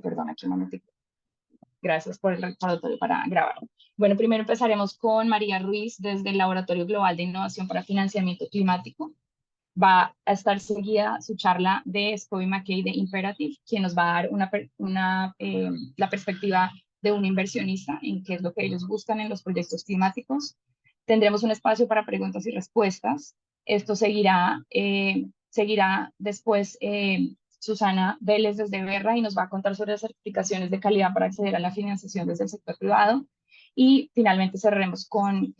perdón, aquí un momentico. Gracias por el recordatorio para grabar. Bueno, primero empezaremos con María Ruiz desde el Laboratorio Global de Innovación para Financiamiento Climático. Va a estar seguida su charla de Scobie McKay de Imperative, quien nos va a dar la perspectiva de un inversionista en qué es lo que ellos buscan en los proyectos climáticos. Tendremos un espacio para preguntas y respuestas. Esto seguirá después Susana Vélez desde Berra y nos va a contar sobre las certificaciones de calidad para acceder a la financiación desde el sector privado. Y finalmente cerraremos con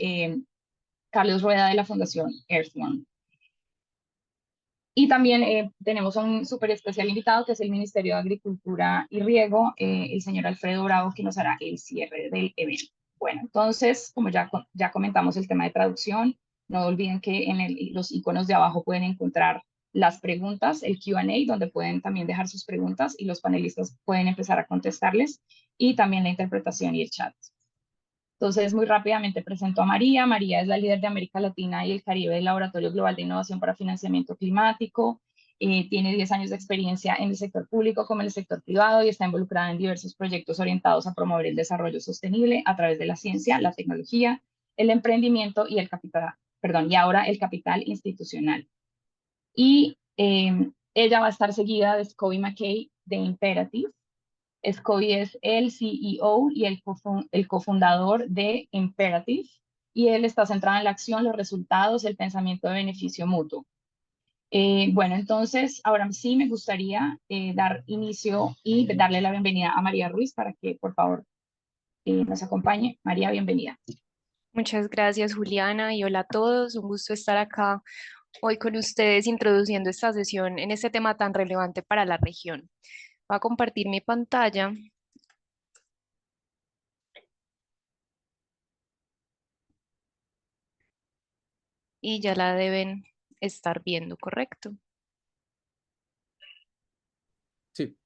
Carlos Rueda de la Fundación Earthone. Y también tenemos a un súper especial invitado que es el Ministerio de Agricultura y Riego, el señor Alfredo Bravo, que nos hará el cierre del evento. Bueno, entonces, como ya comentamos el tema de traducción, no olviden que en los iconos de abajo pueden encontrar las preguntas, el Q&A, donde pueden también dejar sus preguntas y los panelistas pueden empezar a contestarles, y también la interpretación y el chat. Entonces, muy rápidamente presento a María. María es la líder de América Latina y el Caribe del Laboratorio Global de Innovación para Financiamiento Climático. Tiene 10 años de experiencia en el sector público como en el sector privado y está involucrada en diversos proyectos orientados a promover el desarrollo sostenible a través de la ciencia, la tecnología, el emprendimiento y y ahora el capital institucional. Y ella va a estar seguida de Scobie McKay de Imperative. Scobie es el CEO y el cofundador de Imperative, y él está centrado en la acción, los resultados, el pensamiento de beneficio mutuo. Bueno, entonces, ahora sí me gustaría dar inicio y darle la bienvenida a María Ruiz para que, por favor, nos acompañe. María, bienvenida. Muchas gracias, Juliana, y hola a todos. Un gusto estar acá hoy con ustedes introduciendo esta sesión en este tema tan relevante para la región. Voy a compartir mi pantalla. Y ya la deben estar viendo, ¿correcto? Sí.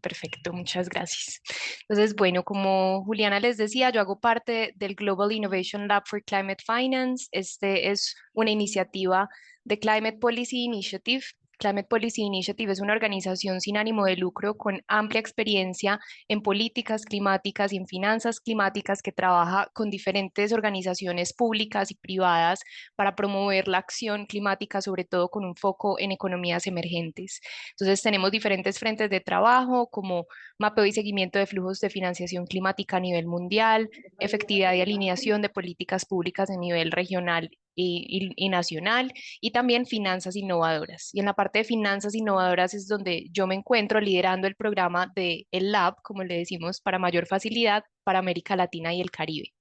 Perfecto, muchas gracias. Entonces, bueno, como Juliana les decía, yo hago parte del Global Innovation Lab for Climate Finance. Este es una iniciativa de Climate Policy Initiative. Climate Policy Initiative es una organización sin ánimo de lucro con amplia experiencia en políticas climáticas y en finanzas climáticas que trabaja con diferentes organizaciones públicas y privadas para promover la acción climática, sobre todo con un foco en economías emergentes. Entonces tenemos diferentes frentes de trabajo como mapeo y seguimiento de flujos de financiación climática a nivel mundial, efectividad y alineación de políticas públicas a nivel regional y nacional, y también finanzas innovadoras. Y en la parte de finanzas innovadoras es donde yo me encuentro liderando el programa de el Lab, como le decimos, para mayor facilidad para América Latina y el Caribe.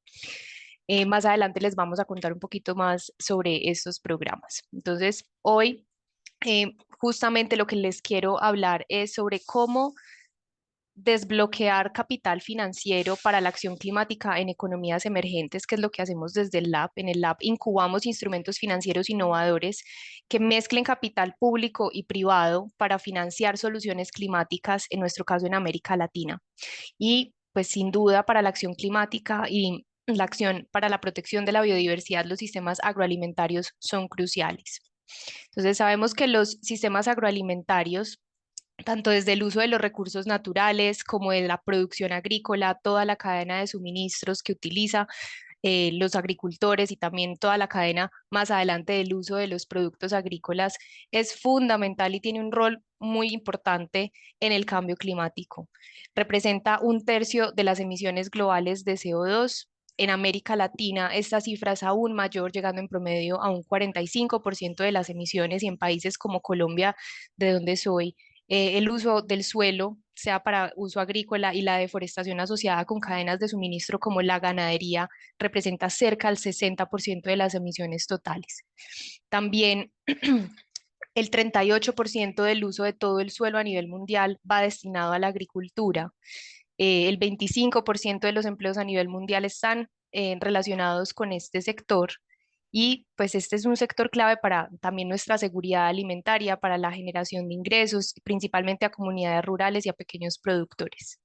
Más adelante les vamos a contar un poquito más sobre estos programas. Entonces, hoy justamente lo que les quiero hablar es sobre cómo desbloquear capital financiero para la acción climática en economías emergentes, que es lo que hacemos desde el Lab. En el Lab incubamos instrumentos financieros innovadores que mezclen capital público y privado para financiar soluciones climáticas, en nuestro caso en América Latina. Y pues sin duda para la acción climática y la acción para la protección de la biodiversidad, los sistemas agroalimentarios son cruciales. Entonces sabemos que los sistemas agroalimentarios, tanto desde el uso de los recursos naturales como de la producción agrícola, toda la cadena de suministros que utiliza los agricultores y también toda la cadena más adelante del uso de los productos agrícolas, es fundamental y tiene un rol muy importante en el cambio climático. Representa 1/3 de las emisiones globales de CO2. En América Latina esta cifra es aún mayor, llegando en promedio a un 45% de las emisiones, y en países como Colombia, de donde soy, el uso del suelo, sea para uso agrícola, y la deforestación asociada con cadenas de suministro como la ganadería, representa cerca del 60% de las emisiones totales. También el 38% del uso de todo el suelo a nivel mundial va destinado a la agricultura. El 25% de los empleos a nivel mundial están relacionados con este sector, y pues este es un sector clave para también nuestra seguridad alimentaria, para la generación de ingresos, principalmente a comunidades rurales y a pequeños productores.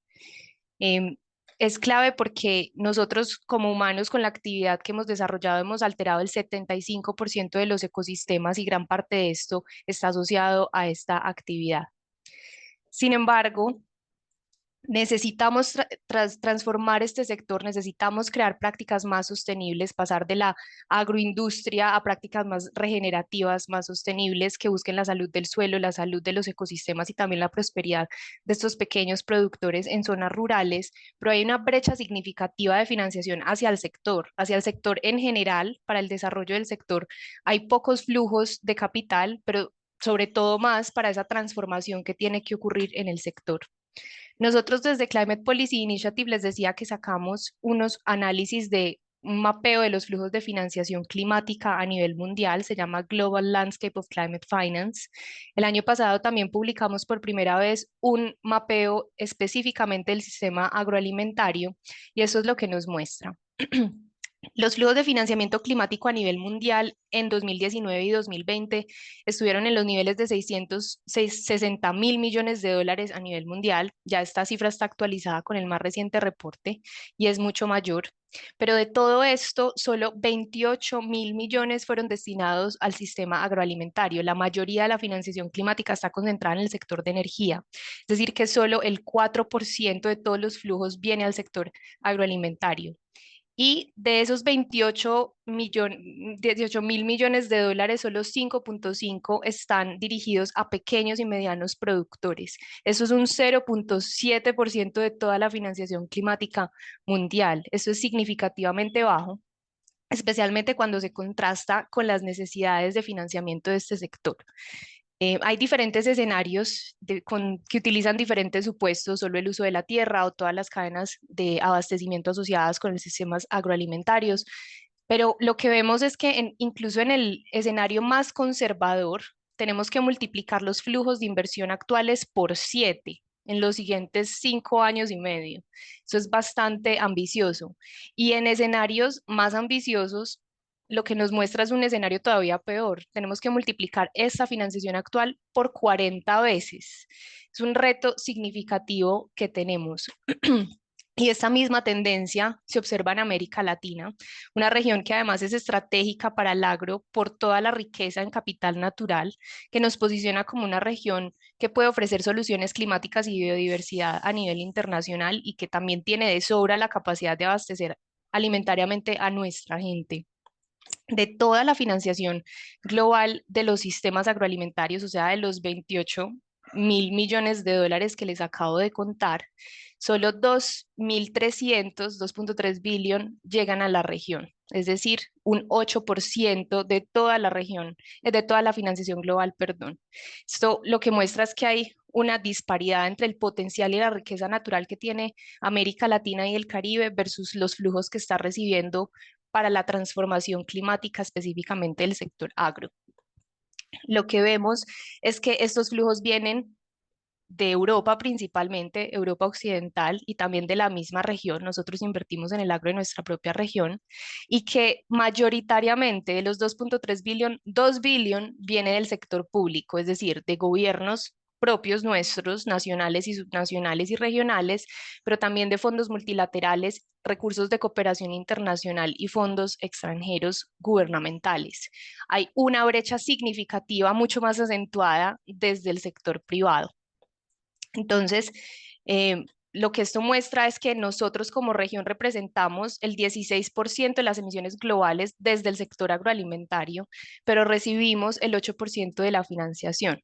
Em, es clave porque nosotros como humanos, con la actividad que hemos desarrollado, hemos alterado el 75% de los ecosistemas, y gran parte de esto está asociado a esta actividad. Sin embargo, Necesitamos transformar este sector, necesitamos crear prácticas más sostenibles, pasar de la agroindustria a prácticas más regenerativas, más sostenibles, que busquen la salud del suelo, la salud de los ecosistemas y también la prosperidad de estos pequeños productores en zonas rurales, pero hay una brecha significativa de financiación hacia el sector en general, para el desarrollo del sector. Hay pocos flujos de capital, pero sobre todo más para esa transformación que tiene que ocurrir en el sector. Nosotros desde Climate Policy Initiative les decía que sacamos unos análisis de un mapeo de los flujos de financiación climática a nivel mundial, se llama Global Landscape of Climate Finance. El año pasado también publicamos por primera vez un mapeo específicamente del sistema agroalimentario y eso es lo que nos muestra. Los flujos de financiamiento climático a nivel mundial en 2019 y 2020 estuvieron en los niveles de 660.000 millones de dólares a nivel mundial. Ya esta cifra está actualizada con el más reciente reporte y es mucho mayor. Pero de todo esto, solo 28.000 millones fueron destinados al sistema agroalimentario. La mayoría de la financiación climática está concentrada en el sector de energía. Es decir, que solo el 4% de todos los flujos viene al sector agroalimentario. Y de esos 18.000 millones de dólares, solo 5.5 están dirigidos a pequeños y medianos productores. Eso es un 0.7% de toda la financiación climática mundial. Eso es significativamente bajo, especialmente cuando se contrasta con las necesidades de financiamiento de este sector. Hay diferentes escenarios que utilizan diferentes supuestos, solo el uso de la tierra o todas las cadenas de abastecimiento asociadas con los sistemas agroalimentarios, pero lo que vemos es que incluso en el escenario más conservador, tenemos que multiplicar los flujos de inversión actuales por 7 en los siguientes 5 años y medio. Eso es bastante ambicioso. Y en escenarios más ambiciosos, lo que nos muestra es un escenario todavía peor. Tenemos que multiplicar esta financiación actual por 40 veces. Es un reto significativo que tenemos. Y esta misma tendencia se observa en América Latina, una región que además es estratégica para el agro por toda la riqueza en capital natural, que nos posiciona como una región que puede ofrecer soluciones climáticas y biodiversidad a nivel internacional y que también tiene de sobra la capacidad de abastecer alimentariamente a nuestra gente. De toda la financiación global de los sistemas agroalimentarios, o sea, de los 28.000 millones de dólares que les acabo de contar, solo 2.300, 2.3 billion llegan a la región, es decir, un 8% de toda la región, de toda la financiación global, perdón. Esto lo que muestra es que hay una disparidad entre el potencial y la riqueza natural que tiene América Latina y el Caribe versus los flujos que está recibiendo para la transformación climática, específicamente del sector agro. Lo que vemos es que estos flujos vienen de Europa principalmente, Europa occidental y también de la misma región. Nosotros invertimos en el agro de nuestra propia región y que mayoritariamente de los 2.3 billion, 2 billion viene del sector público, es decir, de gobiernos propios nuestros, nacionales y subnacionales y regionales, pero también de fondos multilaterales, recursos de cooperación internacional y fondos extranjeros gubernamentales. Hay una brecha significativa mucho más acentuada desde el sector privado. Entonces, lo que esto muestra es que nosotros como región representamos el 16% de las emisiones globales desde el sector agroalimentario, pero recibimos el 8% de la financiación.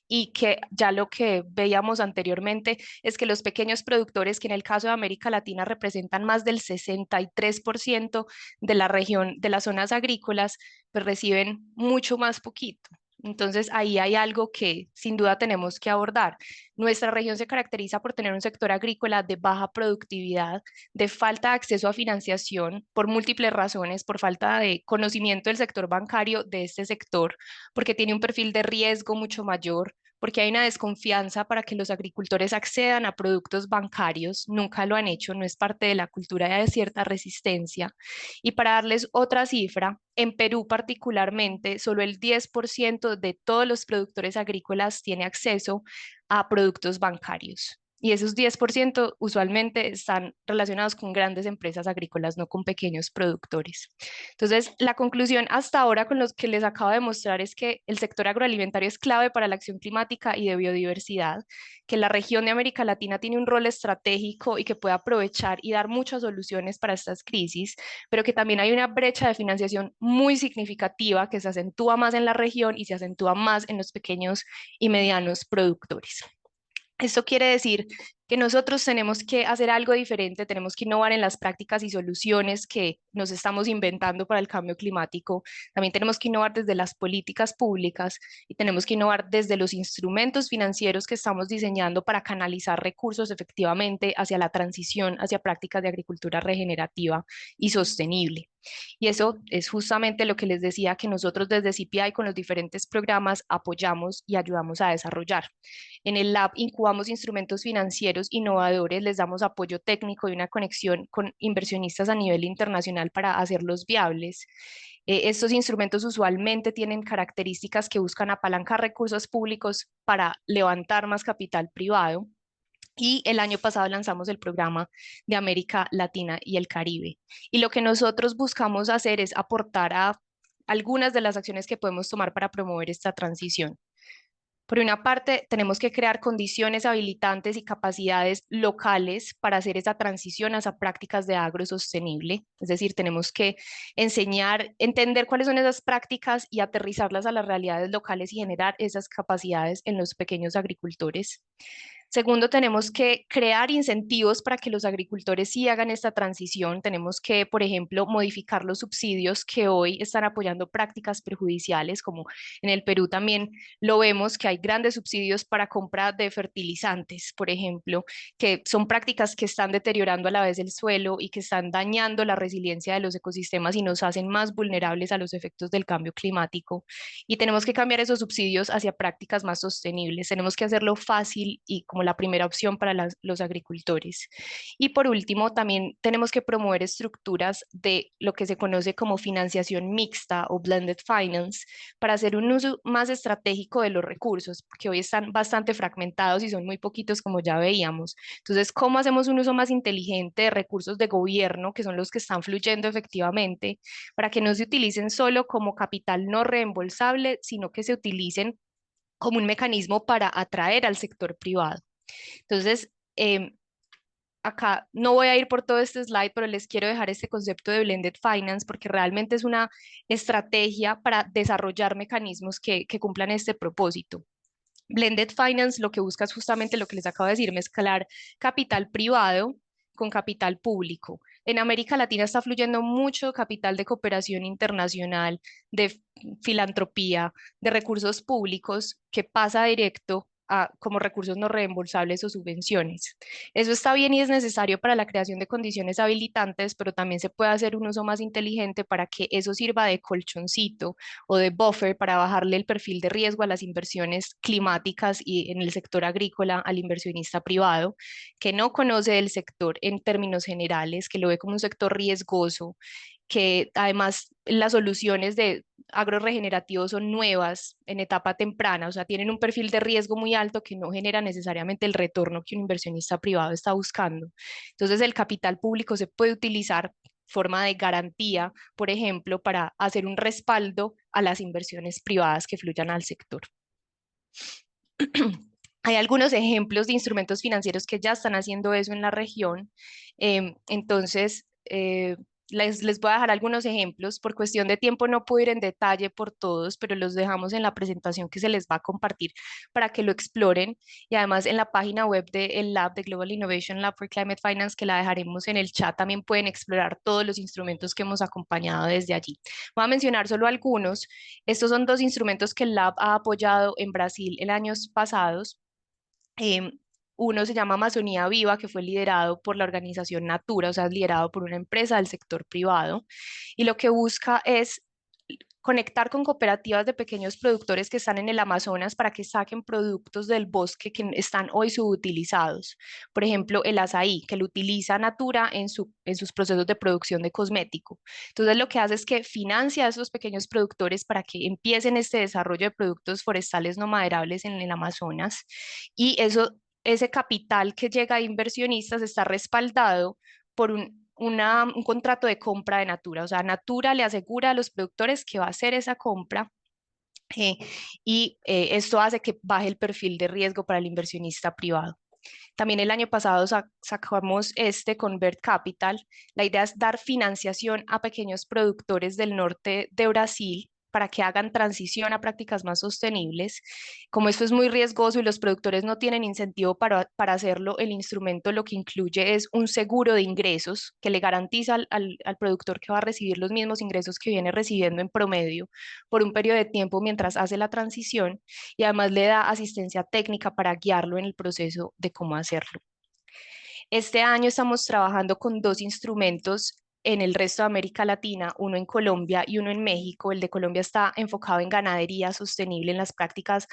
Y que ya lo que veíamos anteriormente es que los pequeños productores, que en el caso de América Latina representan más del 63% de la región, de las zonas agrícolas, pues reciben mucho más poquito. Entonces ahí hay algo que sin duda tenemos que abordar. Nuestra región se caracteriza por tener un sector agrícola de baja productividad, de falta de acceso a financiación por múltiples razones, por falta de conocimiento del sector bancario de este sector, porque tiene un perfil de riesgo mucho mayor, porque hay una desconfianza para que los agricultores accedan a productos bancarios, nunca lo han hecho, no es parte de la cultura de cierta resistencia. Y para darles otra cifra, en Perú particularmente, solo el 10% de todos los productores agrícolas tiene acceso a productos bancarios. y esos 10% usualmente están relacionados con grandes empresas agrícolas, no con pequeños productores. Entonces, la conclusión hasta ahora con los que les acabo de mostrar es que el sector agroalimentario es clave para la acción climática y de biodiversidad, que la región de América Latina tiene un rol estratégico y que puede aprovechar y dar muchas soluciones para estas crisis, pero que también hay una brecha de financiación muy significativa que se acentúa más en la región y se acentúa más en los pequeños y medianos productores. Esto quiere decir que nosotros tenemos que hacer algo diferente, tenemos que innovar en las prácticas y soluciones que nos estamos inventando para el cambio climático. También tenemos que innovar desde las políticas públicas y tenemos que innovar desde los instrumentos financieros que estamos diseñando para canalizar recursos efectivamente hacia la transición, hacia prácticas de agricultura regenerativa y sostenible. Y eso es justamente lo que les decía que nosotros desde CPI con los diferentes programas apoyamos y ayudamos a desarrollar. En el Lab incubamos instrumentos financieros innovadores, les damos apoyo técnico y una conexión con inversionistas a nivel internacional para hacerlos viables. Estos instrumentos usualmente tienen características que buscan apalancar recursos públicos para levantar más capital privado. Y el año pasado lanzamos el programa de América Latina y el Caribe. Y lo que nosotros buscamos hacer es aportar a algunas de las acciones que podemos tomar para promover esta transición. Por una parte, tenemos que crear condiciones habilitantes y capacidades locales para hacer esa transición a esas prácticas de agro sostenible. Es decir, tenemos que enseñar, entender cuáles son esas prácticas y aterrizarlas a las realidades locales y generar esas capacidades en los pequeños agricultores. Segundo, tenemos que crear incentivos para que los agricultores sí hagan esta transición. Tenemos que, por ejemplo, modificar los subsidios que hoy están apoyando prácticas perjudiciales, como en el Perú también lo vemos que hay grandes subsidios para compra de fertilizantes, por ejemplo, que son prácticas que están deteriorando a la vez el suelo y que están dañando la resiliencia de los ecosistemas y nos hacen más vulnerables a los efectos del cambio climático. Y tenemos que cambiar esos subsidios hacia prácticas más sostenibles. Tenemos que hacerlo fácil y como la primera opción para los agricultores. Y por último, también tenemos que promover estructuras de lo que se conoce como financiación mixta o blended finance para hacer un uso más estratégico de los recursos, porque hoy están bastante fragmentados y son muy poquitos como ya veíamos. Entonces, ¿cómo hacemos un uso más inteligente de recursos de gobierno, que son los que están fluyendo efectivamente, para que no se utilicen solo como capital no reembolsable, sino que se utilicen como un mecanismo para atraer al sector privado? Entonces, acá no voy a ir por todo este slide, pero les quiero dejar este concepto de blended finance porque realmente es una estrategia para desarrollar mecanismos que cumplan este propósito. Blended finance lo que busca es justamente lo que les acabo de decir, mezclar capital privado con capital público. En América Latina está fluyendo mucho capital de cooperación internacional, de filantropía, de recursos públicos que pasa directo como recursos no reembolsables o subvenciones. Eso está bien y es necesario para la creación de condiciones habilitantes, pero también se puede hacer un uso más inteligente para que eso sirva de colchoncito o de buffer para bajarle el perfil de riesgo a las inversiones climáticas y en el sector agrícola al inversionista privado, que no conoce el sector en términos generales, que lo ve como un sector riesgoso, que además las soluciones de agroregenerativos son nuevas en etapa temprana, o sea, tienen un perfil de riesgo muy alto que no genera necesariamente el retorno que un inversionista privado está buscando. Entonces, el capital público se puede utilizar forma de garantía, por ejemplo, para hacer un respaldo a las inversiones privadas que fluyan al sector. Hay algunos ejemplos de instrumentos financieros que ya están haciendo eso en la región. Entonces, les voy a dejar algunos ejemplos. Por cuestión de tiempo no puedo ir en detalle por todos, pero los dejamos en la presentación que se les va a compartir para que lo exploren. Y además en la página web del Lab, de Global Innovation Lab for Climate Finance, que la dejaremos en el chat, también pueden explorar todos los instrumentos que hemos acompañado desde allí. Voy a mencionar solo algunos. Estos son dos instrumentos que el Lab ha apoyado en Brasil en años pasados. Uno se llama Amazonía Viva, que fue liderado por la organización Natura, o sea, es liderado por una empresa del sector privado, y lo que busca es conectar con cooperativas de pequeños productores que están en el Amazonas para que saquen productos del bosque que están hoy subutilizados. Por ejemplo, el azaí, que lo utiliza Natura en sus procesos de producción de cosmético. Entonces, lo que hace es que financia a esos pequeños productores para que empiecen este desarrollo de productos forestales no maderables en el Amazonas, y eso ese capital que llega de inversionistas está respaldado por un contrato de compra de Natura. O sea, Natura le asegura a los productores que va a hacer esa compra esto hace que baje el perfil de riesgo para el inversionista privado. También el año pasado sacamos Convert Capital. La idea es dar financiación a pequeños productores del norte de Brasil para que hagan transición a prácticas más sostenibles. Como esto es muy riesgoso y los productores no tienen incentivo para hacerlo, el instrumento lo que incluye es un seguro de ingresos que le garantiza al productor que va a recibir los mismos ingresos que viene recibiendo en promedio por un periodo de tiempo mientras hace la transición, y además le da asistencia técnica para guiarlo en el proceso de cómo hacerlo. Este año estamos trabajando con 2 instrumentos en el resto de América Latina, uno en Colombia y uno en México. El de Colombia está enfocado en ganadería sostenible, en las prácticas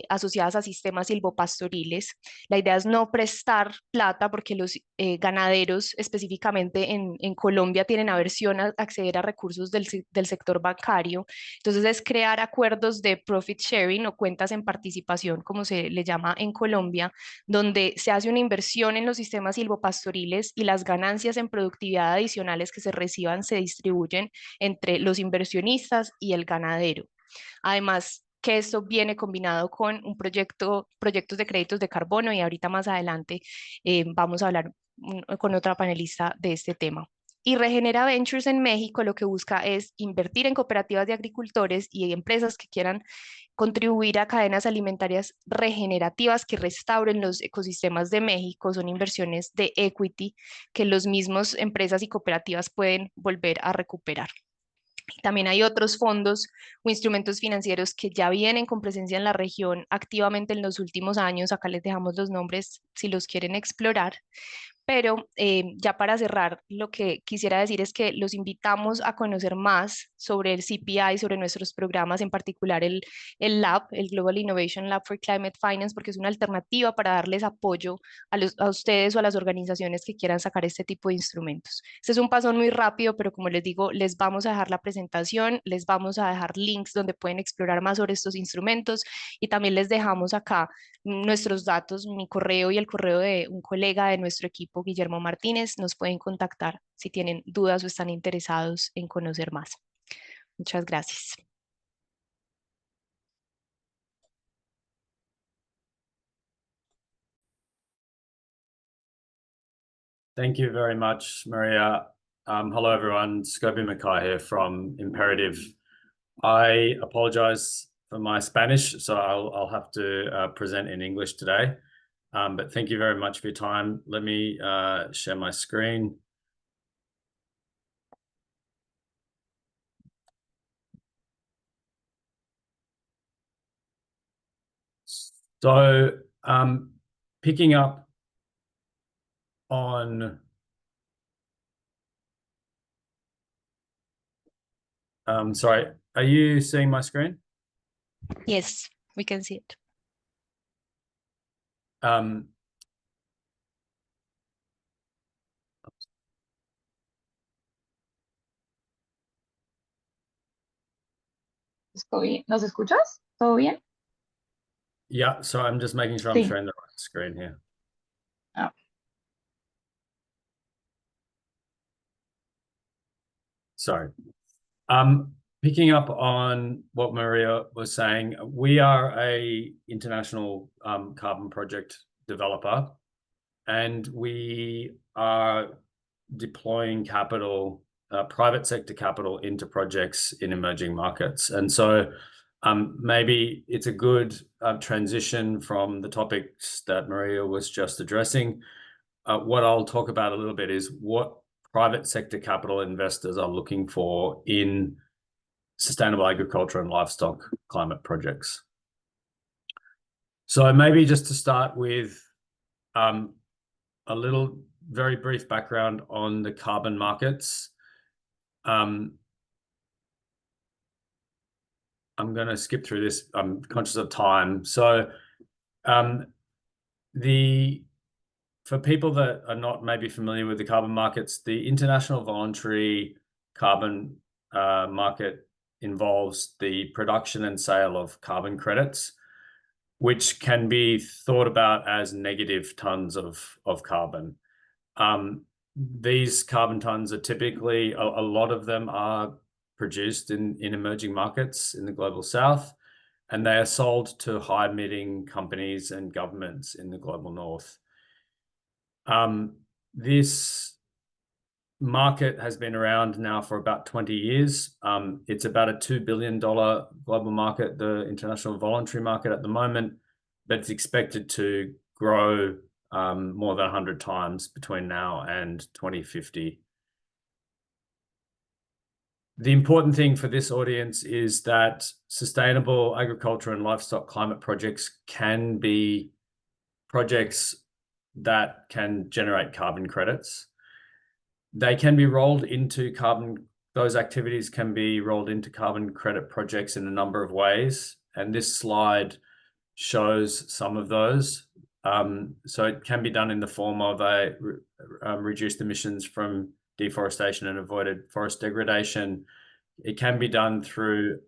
asociadas a sistemas silvopastoriles. La idea es no prestar plata porque los ganaderos específicamente en Colombia tienen aversión a acceder a recursos del sector bancario. Entonces es crear acuerdos de profit sharing o cuentas en participación, como se le llama en Colombia, donde se hace una inversión en los sistemas silvopastoriles y las ganancias en productividad adicionales que se reciban se distribuyen entre los inversionistas y el ganadero. Además, que esto viene combinado con proyectos de créditos de carbono, y ahorita más adelante vamos a hablar con otra panelista de este tema. Y Regenera Ventures en México lo que busca es invertir en cooperativas de agricultores y empresas que quieran contribuir a cadenas alimentarias regenerativas que restauren los ecosistemas de México. Son inversiones de equity que los mismos empresas y cooperativas pueden volver a recuperar. También hay otros fondos o instrumentos financieros que ya vienen con presencia en la región activamente en los últimos años. Acá les dejamos los nombres si los quieren explorar. Pero ya para cerrar, lo que quisiera decir es que los invitamos a conocer más sobre el CPI, sobre nuestros programas, en particular el Lab, el Global Innovation Lab for Climate Finance, porque es una alternativa para darles apoyo a ustedes o a las organizaciones que quieran sacar este tipo de instrumentos. Este es un paso muy rápido, pero como les digo, les vamos a dejar la presentación, les vamos a dejar links donde pueden explorar más sobre estos instrumentos, y también les dejamos acá nuestros datos, mi correo y el correo de un colega de nuestro equipo, Guillermo Martínez. Nos pueden contactar si tienen dudas o están interesados en conocer más. Muchas gracias. Thank you very much, Maria. Hello, everyone. Scobie Mackay here from Imperative. I apologize for my Spanish, so I'll have to present in English today. But thank you very much for your time. Let me share my screen. So picking up on sorry, are you seeing my screen? Yes, we can see it. ¿Nos escuchas? ¿Todo bien? Yeah, so I'm just making sure I'm showing the right screen here. Oh. Sorry. Picking up on what Maria was saying, we are a international carbon project developer, and we are deploying capital, private sector capital, into projects in emerging markets. And so maybe it's a good transition from the topics that Maria was just addressing. What I'll talk about a little bit is what private sector capital investors are looking for in sustainable agriculture and livestock climate projects. So maybe just to start with a little very brief background on the carbon markets. I'm going to skip through this. I'm conscious of time. So for people that are not maybe familiar with the carbon markets, the International Voluntary Carbon Market involves the production and sale of carbon credits. which can be thought about as negative tons of carbon. These carbon tons are typically, a lot of them are produced in emerging markets in the global south, and they are sold to high emitting companies and governments in the global north. This market has been around now for about 20 years. It's about a $2 billion global market, the international voluntary market at the moment, but it's expected to grow more than 100 times between now and 2050. The important thing for this audience is that sustainable agriculture and livestock climate projects can be projects that can generate carbon credits. They can be rolled into those activities can be rolled into carbon credit projects in a number of ways. And this slide shows some of those. So it can be done in the form of reduced emissions from deforestation and avoided forest degradation. It can be done through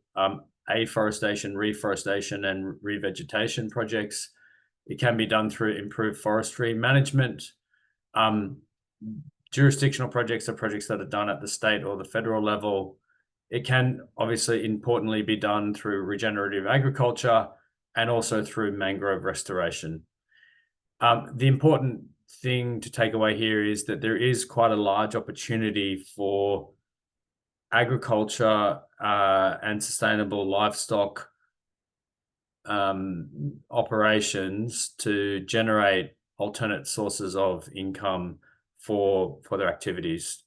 afforestation, reforestation, and revegetation projects. It can be done through improved forestry management. Jurisdictional projects are projects that are done at the state or the federal level. It can obviously importantly be done through regenerative agriculture and also through mangrove restoration. The important thing to take away here is that there is quite a large opportunity for agriculture and sustainable livestock operations to generate alternate sources of income for their activities.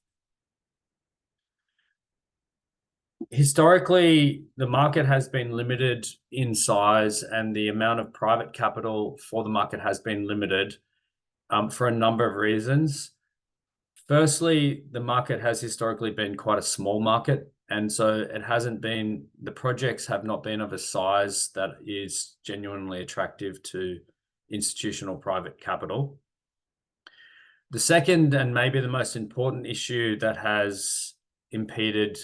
Historically, the market has been limited in size, and the amount of private capital for the market has been limited for a number of reasons. Firstly, the market has historically been quite a small market, and so the projects have not been of a size that is genuinely attractive to institutional private capital. The second, and maybe the most important issue that has impeded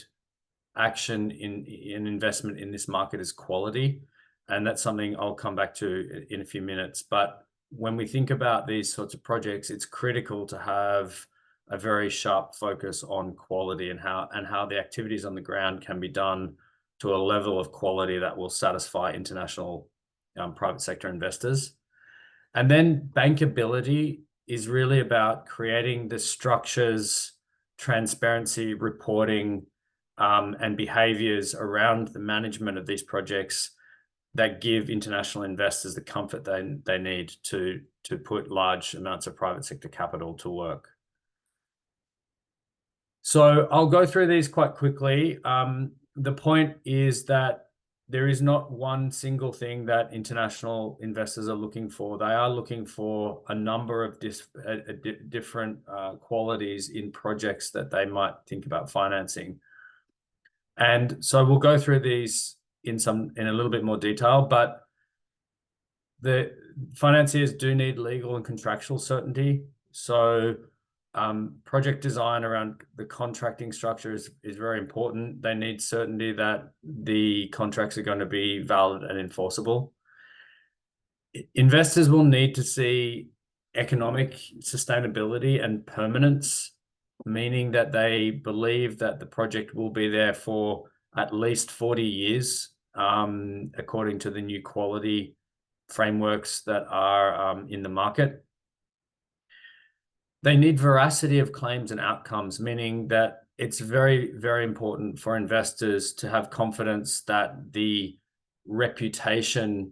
action in investment in this market is quality. And that's something I'll come back to in a few minutes. But when we think about these sorts of projects, it's critical to have a very sharp focus on quality and how the activities on the ground can be done to a level of quality that will satisfy international private sector investors. And then bankability is really about creating the structures, transparency, reporting, and behaviors around the management of these projects that give international investors the comfort they need to put large amounts of private sector capital to work. So I'll go through these quite quickly. The point is that there is not one single thing that international investors are looking for. They are looking for a number of different qualities in projects that they might think about financing. And so we'll go through these in a little bit more detail, but the financiers do need legal and contractual certainty. So project design around the contracting structure is very important. They need certainty that the contracts are going to be valid and enforceable. Investors will need to see economic sustainability and permanence, meaning that they believe that the project will be there for at least 40 years, according to the new quality frameworks that are in the market. They need veracity of claims and outcomes, meaning that it's very, very important for investors to have confidence that their reputation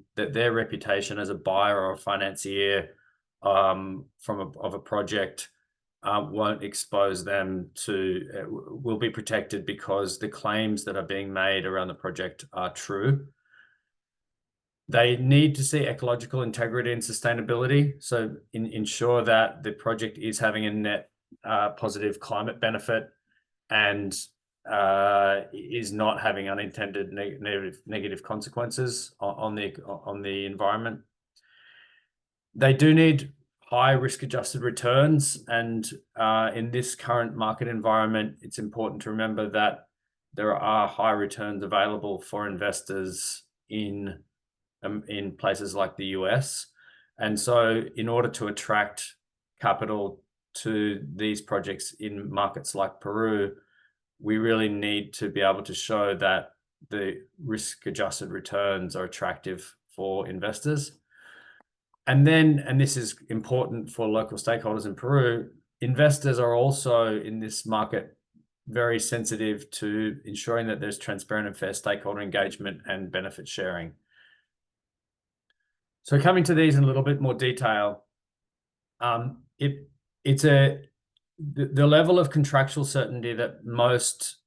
as a buyer or a financier of a project won't expose them will be protected because the claims that are being made around the project are true. They need to see ecological integrity and sustainability, so ensure that the project is having a net positive climate benefit and is not having unintended negative consequences on the environment. They do need high risk-adjusted returns, and in this current market environment, it's important to remember that there are high returns available for investors in in places like the US. And so in order to attract capital to these projects in markets like Peru, we really need to be able to show that the risk-adjusted returns are attractive for investors. And then, and this is important for local stakeholders in Peru, investors are also in this market very sensitive to ensuring that there's transparent and fair stakeholder engagement and benefit sharing. So coming to these in a little bit more detail, the level of contractual certainty that most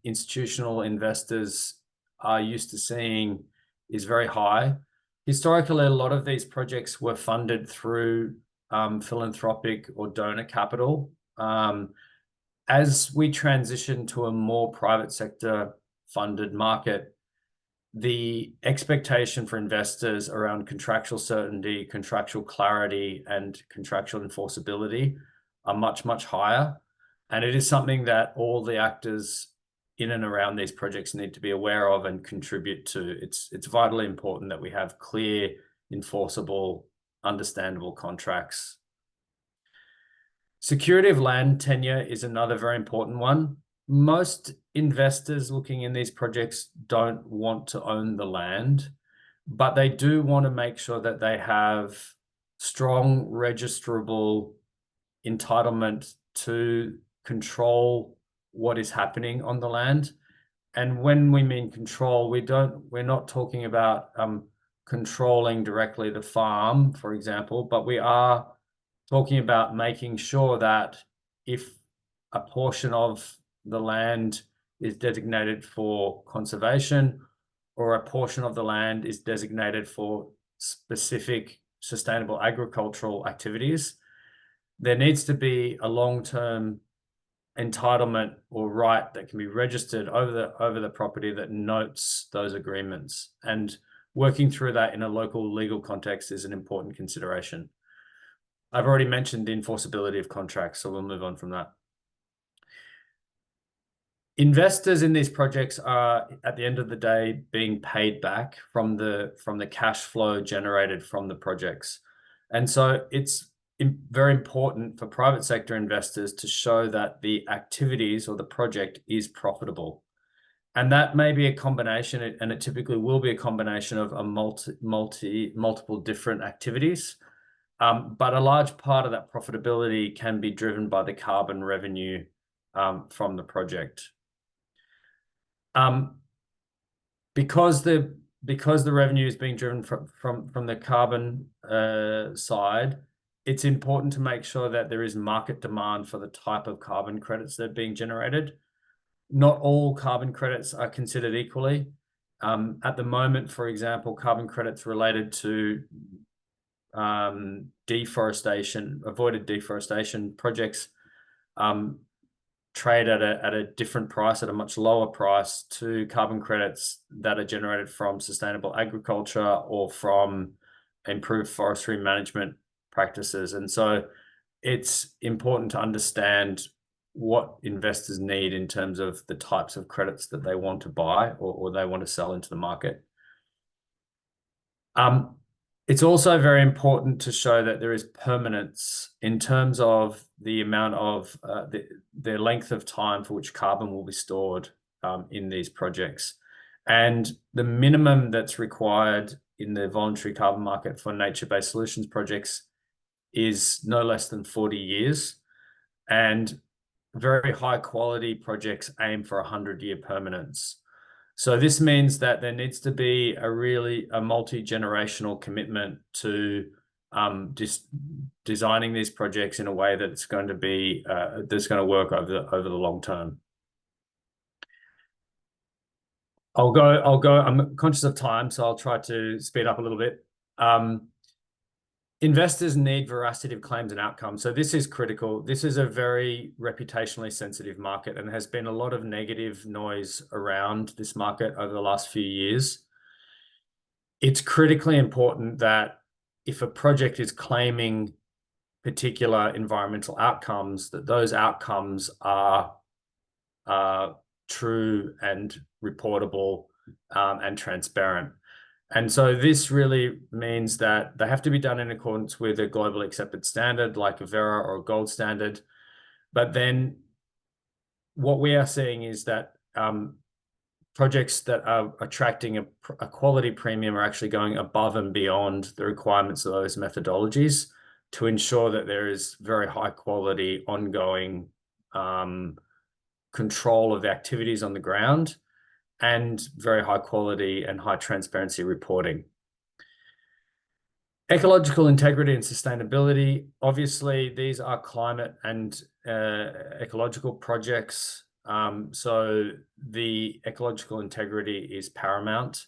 institutional investors are used to seeing is very high. Historically, a lot of these projects were funded through philanthropic or donor capital. As we transition to a more private sector funded market, the expectation for investors around contractual certainty, contractual clarity, and contractual enforceability are much, much higher. And it is something that all the actors in and around these projects need to be aware of and contribute to. It's vitally important that we have clear, enforceable, understandable contracts. Security of land tenure is another very important one. Most investors looking in these projects don't want to own the land, but they do want to make sure that they have strong registrable entitlement to control what is happening on the land. And when we mean control, we're not talking about controlling directly the farm, for example, but we are talking about making sure that if a portion of the land is designated for conservation or a portion of the land is designated for specific sustainable agricultural activities, there needs to be a long-term entitlement or right that can be registered over the property that notes those agreements. And working through that in a local legal context is an important consideration. I've already mentioned the enforceability of contracts, so we'll move on from that. Investors in these projects are, at the end of the day, being paid back from the cash flow generated from the projects. And so it's very important for private sector investors to show that the activities or the project is profitable. And that may be a combination, and it typically will be a combination of multiple different activities. But a large part of that profitability can be driven by the carbon revenue from the project. Because the revenue is being driven from the carbon side, it's important to make sure that there is market demand for the type of carbon credits that are being generated. Not all carbon credits are considered equally. At the moment, for example, carbon credits related to deforestation, avoided deforestation projects trade at a different price, at a much lower price to carbon credits that are generated from sustainable agriculture or from improved forestry management practices. And so it's important to understand what investors need in terms of the types of credits that they want to buy or they want to sell into the market. It's also very important to show that there is permanence in terms of the amount of the length of time for which carbon will be stored in these projects. And the minimum that's required in the voluntary carbon market for nature-based solutions projects is no less than 40 years. And very high quality projects aim for 100-year permanence. So this means that there needs to be a multi-generational commitment to designing these projects in a way that it's going to be that's going to work over the long term. I'll go. I'm conscious of time, so I'll try to speed up a little bit. Investors need veracity of claims and outcomes. So this is critical. This is a very reputationally sensitive market and has been a lot of negative noise around this market over the last few years. It's critically important that if a project is claiming particular environmental outcomes, that those outcomes are true and reportable and transparent. And so this really means that they have to be done in accordance with a globally accepted standard like a Verra or a gold standard. But then what we are seeing is that projects that are attracting a quality premium are actually going above and beyond the requirements of those methodologies to ensure that there is very high quality ongoing control of the activities on the ground and very high quality and high transparency reporting. Ecological integrity and sustainability. Obviously, these are climate and ecological projects. So the ecological integrity is paramount.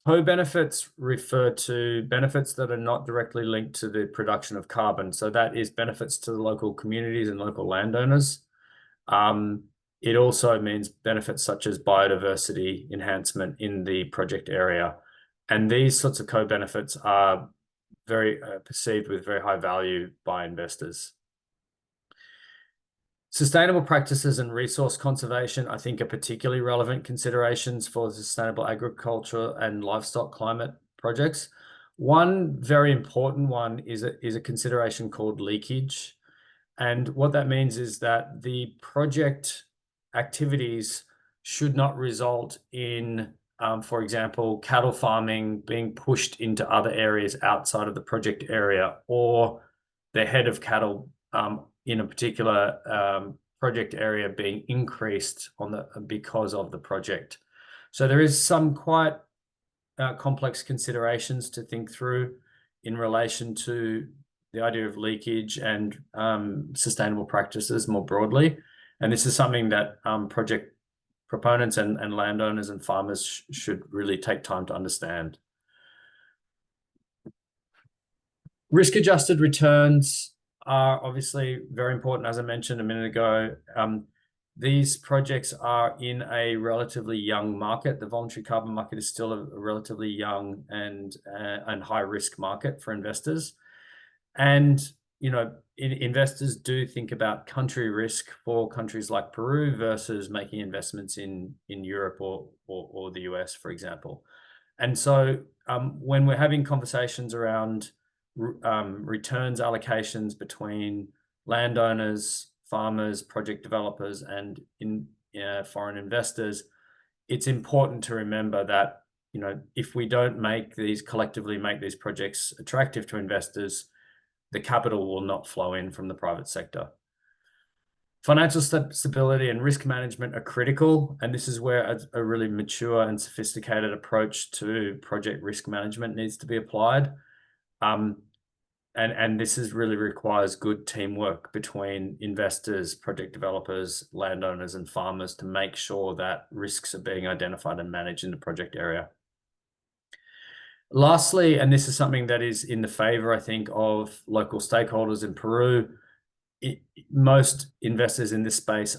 Co-benefits refer to benefits that are not directly linked to the production of carbon. So that is benefits to the local communities and local landowners. It also means benefits such as biodiversity enhancement in the project area. And these sorts of co-benefits are very perceived with very high value by investors. Sustainable practices and resource conservation, I think, are particularly relevant considerations for sustainable agriculture and livestock climate projects. One very important one is a consideration called leakage. And what that means is that the project activities should not result in, for example, cattle farming being pushed into other areas outside of the project area, or the head of cattle in a particular project area being increased because of the project. So there is some quite complex considerations to think through in relation to the idea of leakage and sustainable practices more broadly. And this is something that project proponents and landowners and farmers should really take time to understand. Risk-adjusted returns are obviously very important, as I mentioned a minute ago. These projects are in a relatively young market. The voluntary carbon market is still a relatively young and high-risk market for investors. And, you know, investors do think about country risk for countries like Peru versus making investments in Europe or the US, for example. And so when we're having conversations around returns allocations between landowners, farmers, project developers, and foreign investors, it's important to remember that, you know, if we don't collectively make these projects attractive to investors, the capital will not flow in from the private sector. Financial stability and risk management are critical, and this is where a really mature and sophisticated approach to project risk management needs to be applied. And this really requires good teamwork between investors, project developers, landowners, and farmers to make sure that risks are being identified and managed in the project area. Lastly, and this is something that is in the favor, I think, of local stakeholders in Peru, most investors in this space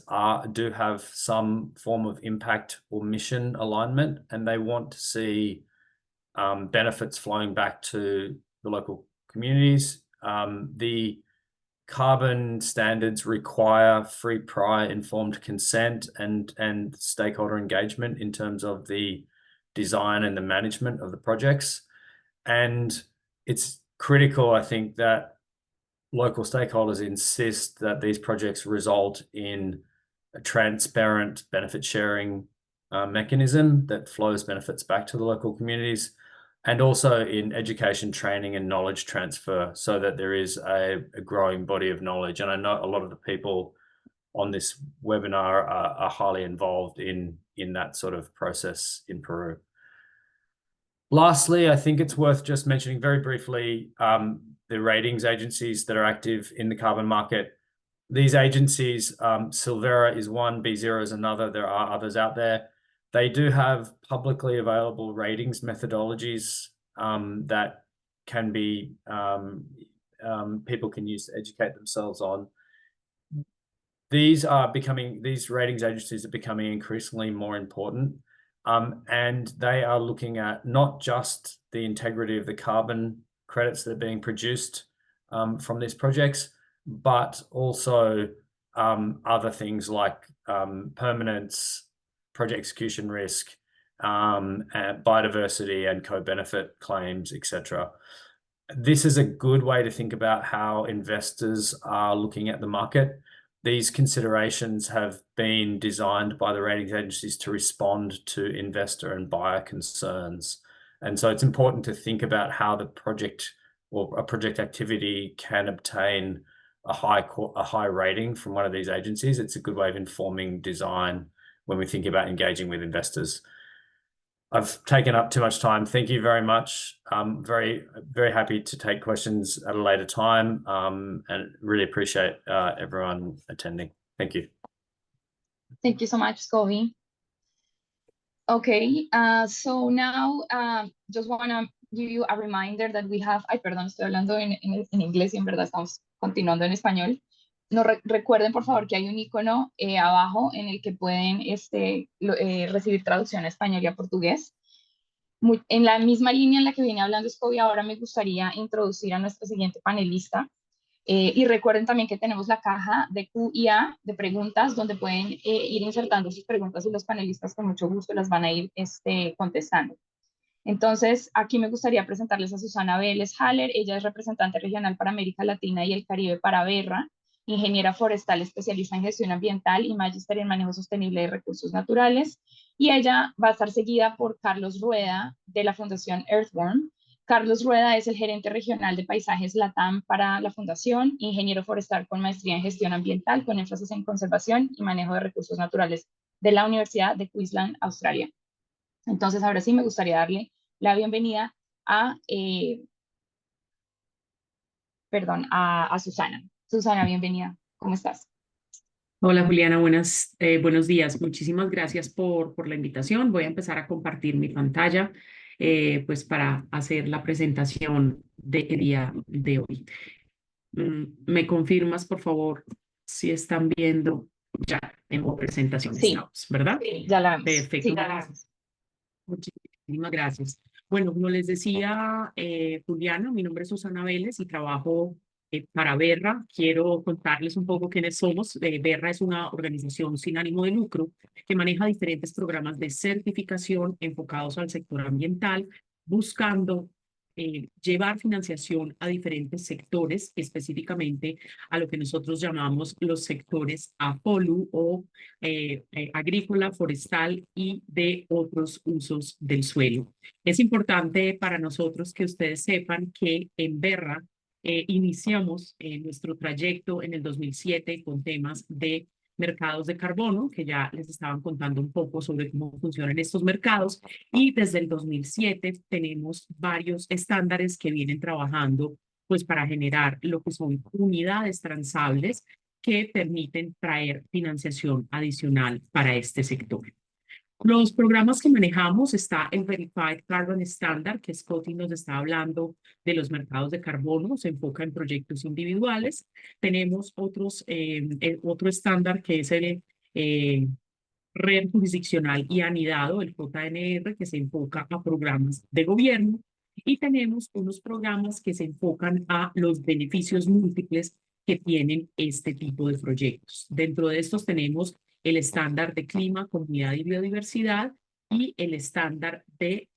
do have some form of impact or mission alignment, and they want to see benefits flowing back to the local communities. The carbon standards require free, prior, informed consent and stakeholder engagement in terms of the design and the management of the projects. And it's critical, I think, that local stakeholders insist that these projects result in a transparent benefit sharing mechanism that flows benefits back to the local communities, and also in education, training, and knowledge transfer, so that there is a growing body of knowledge. And I know a lot of the people on this webinar are highly involved in that sort of process in Peru. Lastly, I think it's worth just mentioning very briefly the ratings agencies that are active in the carbon market. These agencies, Silvera is one, BeZero is another. There are others out there. They do have publicly available ratings methodologies that can be people can use to educate themselves on. These ratings agencies are becoming increasingly more important, and they are looking at not just the integrity of the carbon credits that are being produced from these projects, but also other things like permanence, project execution risk, biodiversity and co-benefit claims, etc. This is a good way to think about how investors are looking at the market. These considerations have been designed by the ratings agencies to respond to investor and buyer concerns. And so it's important to think about how the project or a project activity can obtain a high rating from one of these agencies. It's a good way of informing design when we think about engaging with investors. I've taken up too much time. Thank you very much. I'm very, very happy to take questions at a later time, and really appreciate everyone attending. Thank you. Thank you so much, Scobie. Okay, so now just want to give you a reminder that we have, perdón, estoy hablando en inglés y en verdad estamos continuando en español. No, recuerden por favor que hay un icono abajo en el que pueden recibir traducción a español y a portugués. En la misma línea en la que viene hablando Scobie, ahora me gustaría introducir a nuestro siguiente panelista. Y recuerden también que tenemos la caja de Q&A de preguntas donde pueden ir insertando sus preguntas y los panelistas con mucho gusto las van a ir contestando. Entonces, aquí me gustaría presentarles a Susana Vélez Haller. Ella es representante regional para América Latina y el Caribe para Verra, ingeniera forestal especialista en gestión ambiental y magíster en manejo sostenible de recursos naturales. Y ella va a estar seguida por Carlos Rueda de la Fundación Earthworm. Carlos Rueda es el gerente regional de paisajes LATAM para la Fundación, ingeniero forestal con maestría en gestión ambiental con énfasis en conservación y manejo de recursos naturales de la Universidad de Queensland, Australia. Entonces, ahora sí me gustaría darle la bienvenida a Susana. Susana, bienvenida. ¿Cómo estás? Hola Juliana, buenos días. Muchísimas gracias por la invitación. Voy a empezar a compartir mi pantalla pues para hacer la presentación del día de hoy. ¿Me confirmas, por favor, si están viendo ya en presentación? Sí. Estamos, ¿verdad? Sí, ya la vemos. Perfecto. Sí, ya la vemos. Muchísimas gracias. Bueno, como les decía Juliana, mi nombre es Susana Vélez y trabajo para Verra. Quiero contarles un poco quiénes somos. Verra es una organización sin ánimo de lucro que maneja diferentes programas de certificación enfocados al sector ambiental, buscando llevar financiación a diferentes sectores, específicamente a lo que nosotros llamamos los sectores AFOLU o agrícola, forestal y de otros usos del suelo. Es importante para nosotros que ustedes sepan que en Verra iniciamos nuestro trayecto en el 2007 con temas de mercados de carbono, que ya les estaban contando un poco sobre cómo funcionan estos mercados, y desde el 2007 tenemos varios estándares que vienen trabajando pues para generar lo que son unidades transables que permiten traer financiación adicional para este sector. Los programas que manejamos está el Verified Carbon Standard, que Scotty nos está hablando de los mercados de carbono, se enfoca en proyectos individuales. Tenemos otro estándar que es el Red Jurisdiccional y Anidado, el JNR, que se enfoca a programas de gobierno. Y tenemos unos programas que se enfocan a los beneficios múltiples que tienen este tipo de proyectos. Dentro de estos tenemos el estándar de clima, comunidad y biodiversidad y el estándar de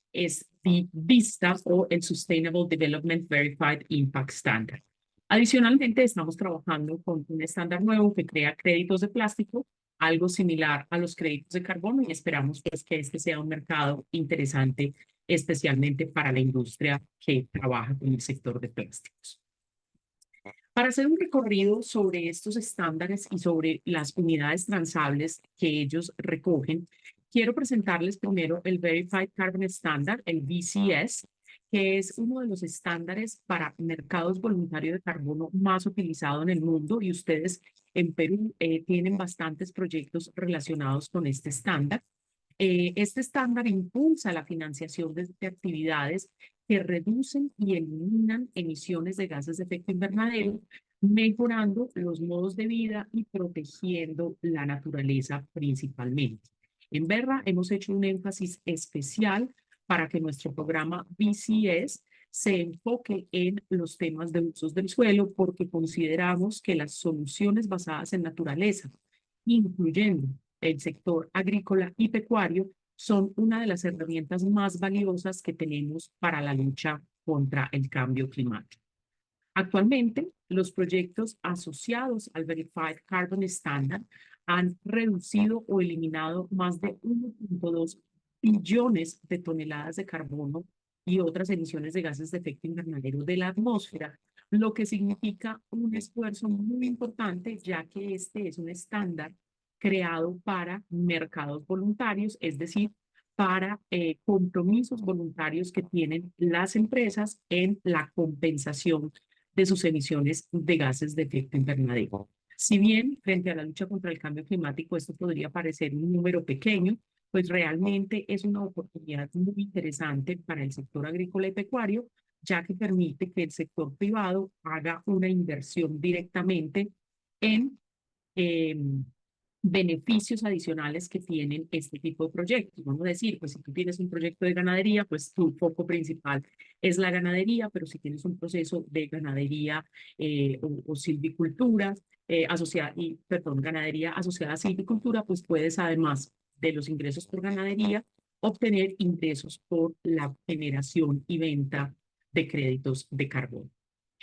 VISTA o el Sustainable Development Verified Impact Standard. Adicionalmente, estamos trabajando con un estándar nuevo que crea créditos de plástico, algo similar a los créditos de carbono, y esperamos pues, que este sea un mercado interesante, especialmente para la industria que trabaja con el sector de plásticos. Para hacer un recorrido sobre estos estándares y sobre las unidades transables que ellos recogen, quiero presentarles primero el Verified Carbon Standard, el VCS, que es uno de los estándares para mercados voluntarios de carbono más utilizado en el mundo, y ustedes en Perú tienen bastantes proyectos relacionados con este estándar. Este estándar impulsa la financiación de actividades que reducen y eliminan emisiones de gases de efecto invernadero, mejorando los modos de vida y protegiendo la naturaleza principalmente. En Verra hemos hecho un énfasis especial para que nuestro programa VCS se enfoque en los temas de usos del suelo, porque consideramos que las soluciones basadas en naturaleza, incluyendo el sector agrícola y pecuario, son una de las herramientas más valiosas que tenemos para la lucha contra el cambio climático. Actualmente, los proyectos asociados al Verified Carbon Standard han reducido o eliminado más de 1.2 billones de toneladas de carbono y otras emisiones de gases de efecto invernadero de la atmósfera, lo que significa un esfuerzo muy importante, ya que este es un estándar creado para mercados voluntarios, es decir, para compromisos voluntarios que tienen las empresas en la compensación de sus emisiones de gases de efecto invernadero. Si bien frente a la lucha contra el cambio climático esto podría parecer un número pequeño, pues realmente es una oportunidad muy interesante para el sector agrícola y pecuario, ya que permite que el sector privado haga una inversión directamente en beneficios adicionales que tienen este tipo de proyectos. Vamos a decir, pues si tú tienes un proyecto de ganadería, pues tu foco principal es la ganadería, pero si tienes un proceso de ganadería o silvicultura, ganadería asociada a silvicultura, pues puedes además de los ingresos por ganadería, obtener ingresos por la generación y venta de créditos de carbono.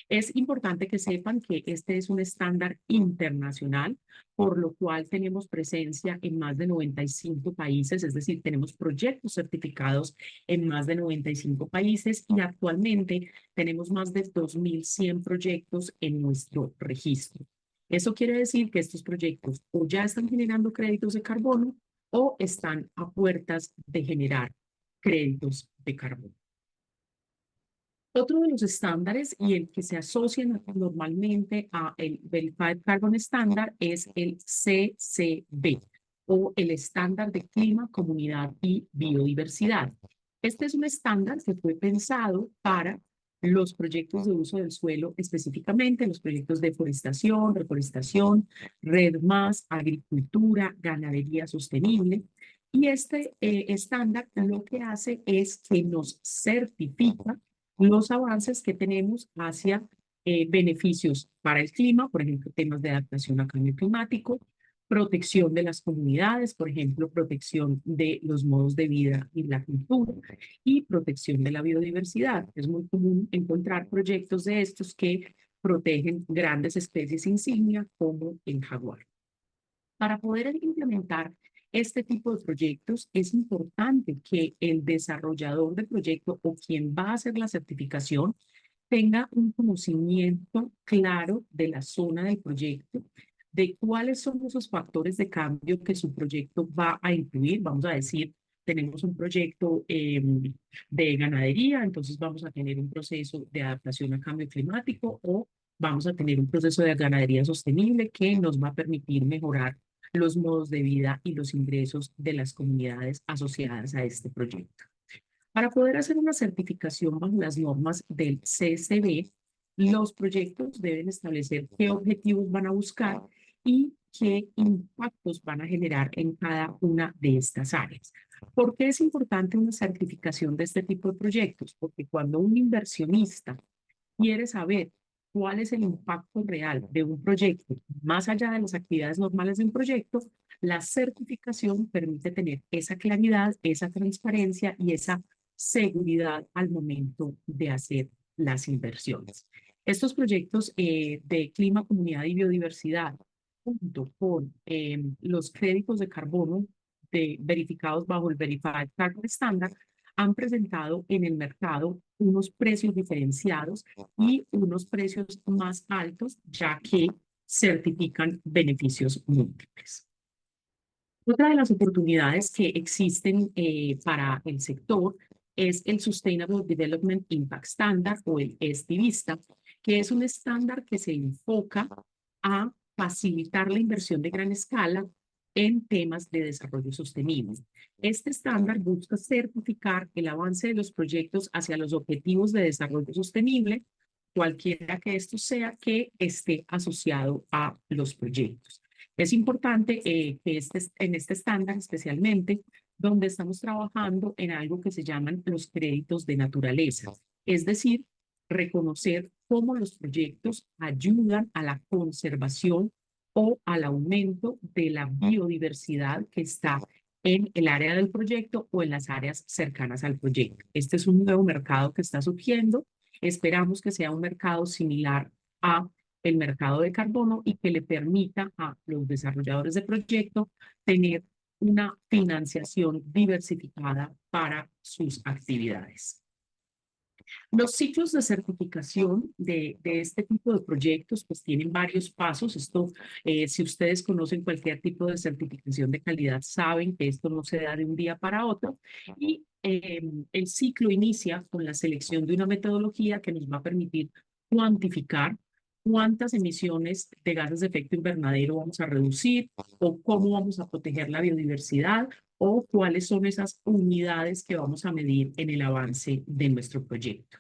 Es importante que sepan que este es un estándar internacional, por lo cual tenemos presencia en más de 95 países, es decir, tenemos proyectos certificados en más de 95 países y actualmente tenemos más de 2.100 proyectos en nuestro registro. Eso quiere decir que estos proyectos o ya están generando créditos de carbono o están a puertas de generar créditos de carbono. Otro de los estándares y el que se asocia normalmente a el Verified Carbon Standard es el CCB o el estándar de clima, comunidad y biodiversidad. Este es un estándar que fue pensado para los proyectos de uso del suelo, específicamente los proyectos de forestación, reforestación, red más, agricultura, ganadería sostenible. Y este estándar lo que hace es que nos certifica los avances que tenemos hacia beneficios para el clima, por ejemplo, temas de adaptación al cambio climático, protección de las comunidades, por ejemplo, protección de los modos de vida y la cultura, y protección de la biodiversidad. Es muy común encontrar proyectos de estos que protegen grandes especies insignia como el jaguar. Para poder implementar este tipo de proyectos, es importante que el desarrollador del proyecto o quien va a hacer la certificación tenga un conocimiento claro de la zona del proyecto, de cuáles son esos factores de cambio que su proyecto va a incluir. Vamos a decir, tenemos un proyecto de ganadería, entonces vamos a tener un proceso de adaptación al cambio climático o vamos a tener un proceso de ganadería sostenible que nos va a permitir mejorar los modos de vida y los ingresos de las comunidades asociadas a este proyecto. Para poder hacer una certificación bajo las normas del CCB, los proyectos deben establecer qué objetivos van a buscar y qué impactos van a generar en cada una de estas áreas. ¿Por qué es importante una certificación de este tipo de proyectos? Porque cuando un inversionista quiere saber cuál es el impacto real de un proyecto, más allá de las actividades normales de un proyecto, la certificación permite tener esa claridad, esa transparencia y esa seguridad al momento de hacer las inversiones. Estos proyectos de clima, comunidad y biodiversidad, junto con los créditos de carbono verificados bajo el Verified Carbon Standard, han presentado en el mercado unos precios diferenciados y unos precios más altos, ya que certifican beneficios múltiples. Otra de las oportunidades que existen para el sector es el Sustainable Development Impact Standard o el SDVISTA, que es un estándar que se enfoca a facilitar la inversión de gran escala en temas de desarrollo sostenible. Este estándar busca certificar el avance de los proyectos hacia los objetivos de desarrollo sostenible, cualquiera que esto sea que esté asociado a los proyectos. Es importante que en este estándar especialmente, donde estamos trabajando en algo que se llaman los créditos de naturaleza, es decir, reconocer cómo los proyectos ayudan a la conservación o al aumento de la biodiversidad que está en el área del proyecto o en las áreas cercanas al proyecto. Este es un nuevo mercado que está surgiendo. Esperamos que sea un mercado similar a el mercado de carbono y que le permita a los desarrolladores de proyecto tener una financiación diversificada para sus actividades. Los ciclos de certificación de este tipo de proyectos pues tienen varios pasos. Esto, si ustedes conocen cualquier tipo de certificación de calidad, saben que esto no se da de un día para otro. Y el ciclo inicia con la selección de una metodología que nos va a permitir cuantificar cuántas emisiones de gases de efecto invernadero vamos a reducir o cómo vamos a proteger la biodiversidad o cuáles son esas unidades que vamos a medir en el avance de nuestro proyecto.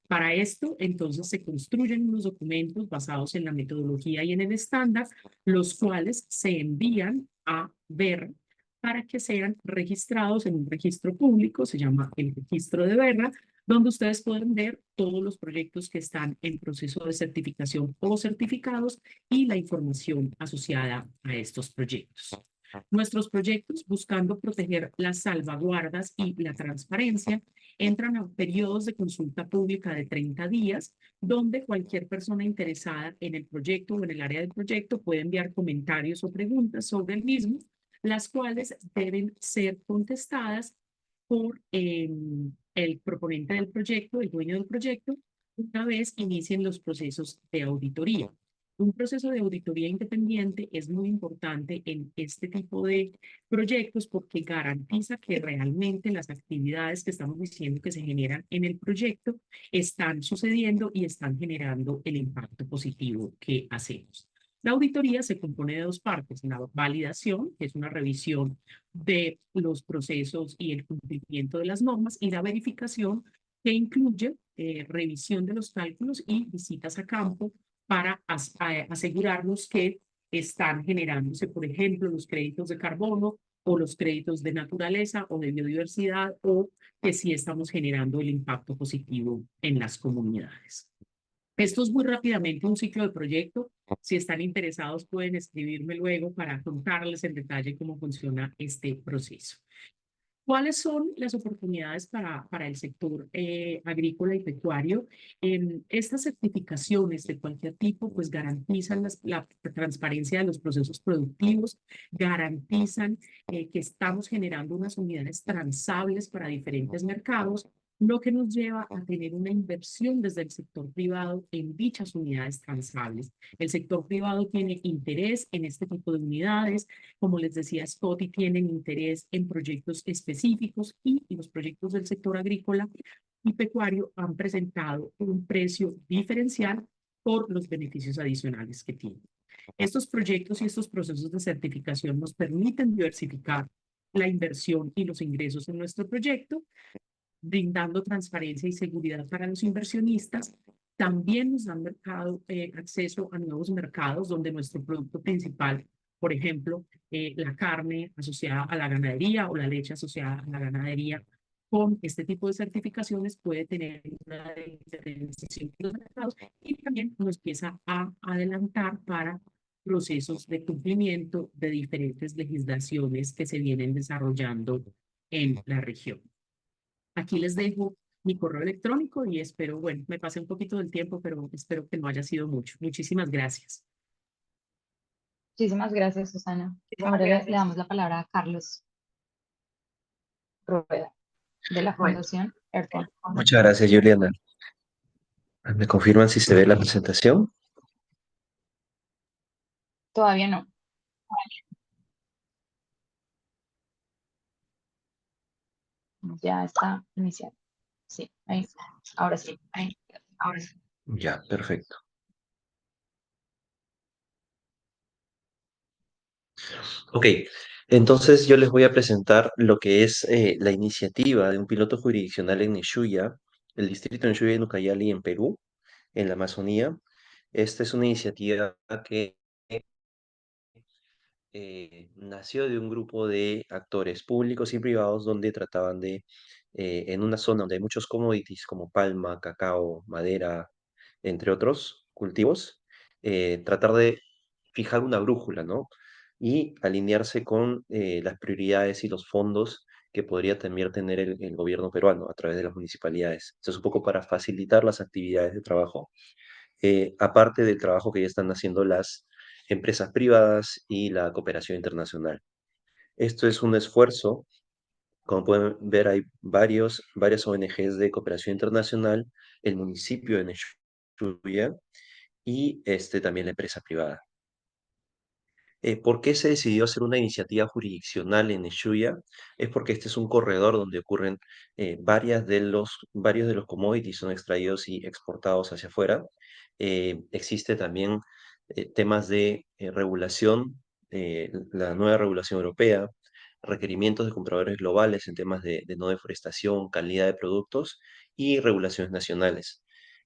Para esto, entonces, se construyen unos documentos basados en la metodología y en el estándar, los cuales se envían a ver para que sean registrados en un registro público, se llama el registro de Verra, donde ustedes pueden ver todos los proyectos que están en proceso de certificación o certificados y la información asociada a estos proyectos. Nuestros proyectos, buscando proteger las salvaguardas y la transparencia, entran a periodos de consulta pública de 30 días, donde cualquier persona interesada en el proyecto o en el área del proyecto puede enviar comentarios o preguntas sobre el mismo, las cuales deben ser contestadas por el proponente del proyecto, el dueño del proyecto, una vez inicien los procesos de auditoría. Un proceso de auditoría independiente es muy importante en este tipo de proyectos porque garantiza que realmente las actividades que estamos diciendo que se generan en el proyecto están sucediendo y están generando el impacto positivo que hacemos. La auditoría se compone de dos partes: la validación, que es una revisión de los procesos y el cumplimiento de las normas, y la verificación, que incluye revisión de los cálculos y visitas a campo para asegurarnos que están generándose, por ejemplo, los créditos de carbono o los créditos de naturaleza o de biodiversidad, o que sí estamos generando el impacto positivo en las comunidades. Esto es muy rápidamente un ciclo de proyecto. Si están interesados, pueden escribirme luego para contarles en detalle cómo funciona este proceso. ¿Cuáles son las oportunidades para el sector agrícola y pecuario? Estas certificaciones de cualquier tipo pues garantizan la transparencia de los procesos productivos, garantizan que estamos generando unas unidades transables para diferentes mercados, lo que nos lleva a tener una inversión desde el sector privado en dichas unidades transables. El sector privado tiene interés en este tipo de unidades. Como les decía, Scotty tienen interés en proyectos específicos y los proyectos del sector agrícola y pecuario han presentado un precio diferencial por los beneficios adicionales que tienen. Estos proyectos y estos procesos de certificación nos permiten diversificar la inversión y los ingresos en nuestro proyecto, brindando transparencia y seguridad para los inversionistas. También nos dan acceso a nuevos mercados donde nuestro producto principal, por ejemplo, la carne asociada a la ganadería o la leche asociada a la ganadería, con este tipo de certificaciones puede tener una diferenciación en los mercados y también nos empieza a adelantar para procesos de cumplimiento de diferentes legislaciones que se vienen desarrollando en la región. Aquí les dejo mi correo electrónico y espero, bueno, me pasé un poquito del tiempo, pero espero que no haya sido mucho. Muchísimas gracias. Muchísimas gracias, Susana. Ahora le damos la palabra a Carlos Rueda, de la Fundación Earthfund. Muchas gracias, Juliana. ¿Me confirman si se ve la presentación? Todavía no. Ya está iniciado. Sí, ahí. Ahora sí. Ahora sí. Ya, perfecto. Ok, entonces yo les voy a presentar lo que es la iniciativa de un piloto jurisdiccional en Nishuya, el distrito de Nishuya en Ucayali, en Perú, en la Amazonía. Esta es una iniciativa que nació de un grupo de actores públicos y privados donde trataban de, en una zona donde hay muchos commodities como palma, cacao, madera, entre otros cultivos, tratar de fijar una brújula, ¿no? y alinearse con las prioridades y los fondos que podría también tener el gobierno peruano a través de las municipalidades. Esto es un poco para facilitar las actividades de trabajo, aparte del trabajo que ya están haciendo las empresas privadas y la cooperación internacional. Esto es un esfuerzo. Como pueden ver, hay varias ONGs de cooperación internacional, el municipio de Neshuya y también la empresa privada. ¿Por qué se decidió hacer una iniciativa jurisdiccional en Shuya? Es porque este es un corredor donde ocurren varios de los commodities son extraídos y exportados hacia afuera. Existe también temas de regulación, la nueva regulación europea, requerimientos de compradores globales en temas de no deforestación, calidad de productos y regulaciones nacionales.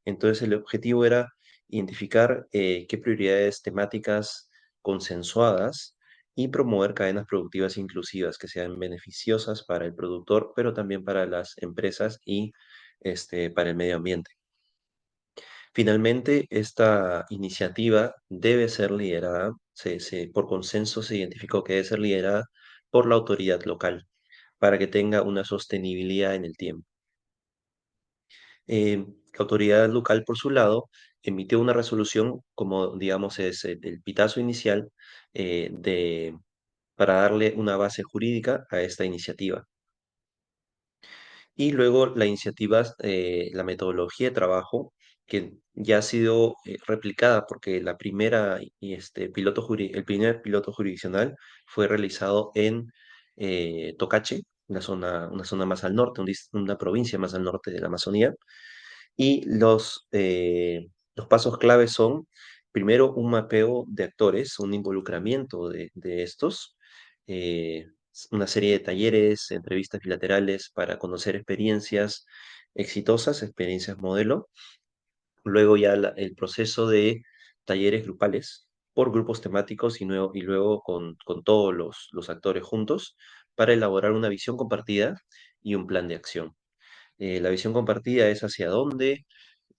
Entonces, el objetivo era identificar qué prioridades temáticas consensuadas y promover cadenas productivas inclusivas que sean beneficiosas para el productor, pero también para las empresas y para el medio ambiente. Finalmente, esta iniciativa debe ser liderada, por consenso se identificó que debe ser liderada por la autoridad local para que tenga una sostenibilidad en el tiempo. La autoridad local, por su lado, emitió una resolución, como digamos es el pitazo inicial, para darle una base jurídica a esta iniciativa. Y luego la iniciativa, la metodología de trabajo, que ya ha sido replicada porque el primer piloto jurisdiccional fue realizado en Tocache, una zona más al norte, una provincia más al norte de la Amazonía. Y los pasos claves son, primero, un mapeo de actores, un involucramiento de estos, una serie de talleres, entrevistas bilaterales para conocer experiencias exitosas, experiencias modelo. Luego ya el proceso de talleres grupales por grupos temáticos y luego con todos los actores juntos para elaborar una visión compartida y un plan de acción. La visión compartida es hacia dónde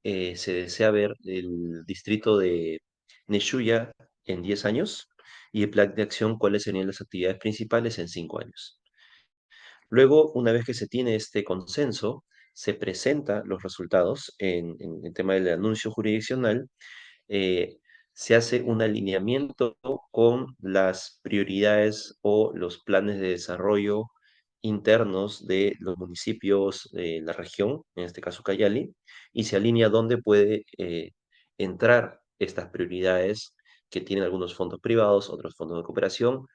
se desea ver el distrito de Neshuya en 10 años y el plan de acción, cuáles serían las actividades principales en 5 años. Luego, una vez que se tiene este consenso, se presenta los resultados en el tema del anuncio jurisdiccional, eh, se hace un alineamiento con las prioridades o los planes de desarrollo internos de los municipios de la región, en este caso Cayali, y se alinea dónde puede entrar estas prioridades que tienen algunos fondos privados, otros fondos de cooperación,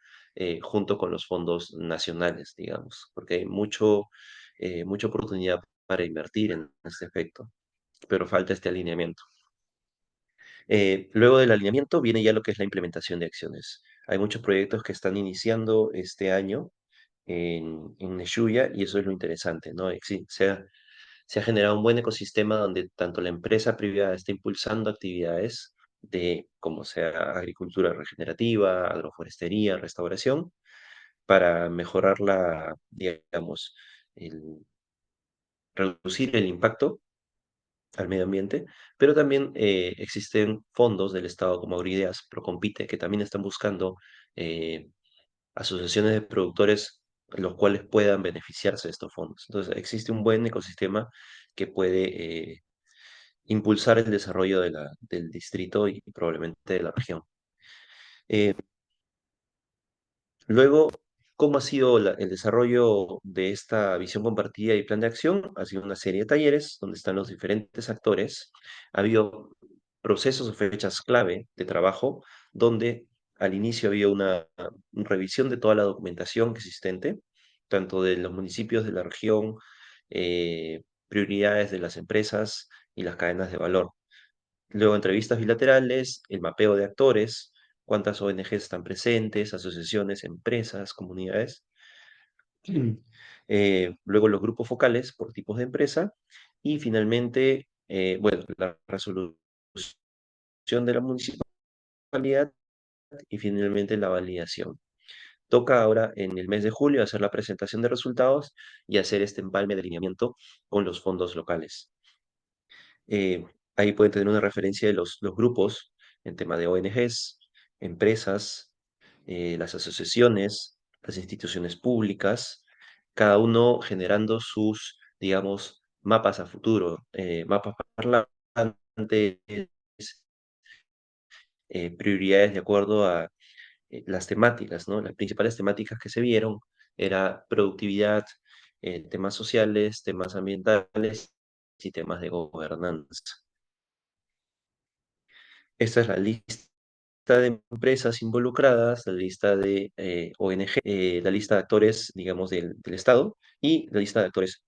junto con los fondos nacionales, digamos, porque hay mucha oportunidad para invertir en este aspecto, pero falta este alineamiento. Luego del alineamiento viene ya lo que es la implementación de acciones. Hay muchos proyectos que están iniciando este año en Neshuya y eso es lo interesante, ¿no? Se ha generado un buen ecosistema donde tanto la empresa privada está impulsando actividades de como sea agricultura regenerativa, agroforestería, restauración, para mejorar digamos, reducir el impacto al medio ambiente, pero también existen fondos del Estado como Agrideas, Procompite, que también están buscando eh, asociaciones de productores los cuales puedan beneficiarse de estos fondos. Entonces, existe un buen ecosistema que puede impulsar el desarrollo del distrito y probablemente de la región. Eh, Luego, ¿cómo ha sido el desarrollo de esta visión compartida y plan de acción? Ha sido una serie de talleres donde están los diferentes actores. Ha habido procesos o fechas clave de trabajo donde al inicio había una revisión de toda la documentación existente, tanto de los municipios de la región, prioridades de las empresas y las cadenas de valor. Luego entrevistas bilaterales, el mapeo de actores, cuántas ONGs están presentes, asociaciones, empresas, comunidades. Luego los grupos focales por tipos de empresa y finalmente, bueno, la resolución de la municipalidad y finalmente la validación. Toca ahora en el mes de julio hacer la presentación de resultados y hacer este empalme de alineamiento con los fondos locales. Ahí pueden tener una referencia de los grupos en tema de ONGs, empresas, las asociaciones, las instituciones públicas, cada uno generando sus, digamos, mapas a futuro, mapas parlantes, prioridades de acuerdo a las temáticas, ¿no? Las principales temáticas que se vieron era productividad, temas sociales, temas ambientales y temas de gobernanza. Esta es la lista de empresas involucradas, la lista de ONG, la lista de actores, digamos, del Estado y la lista de actores,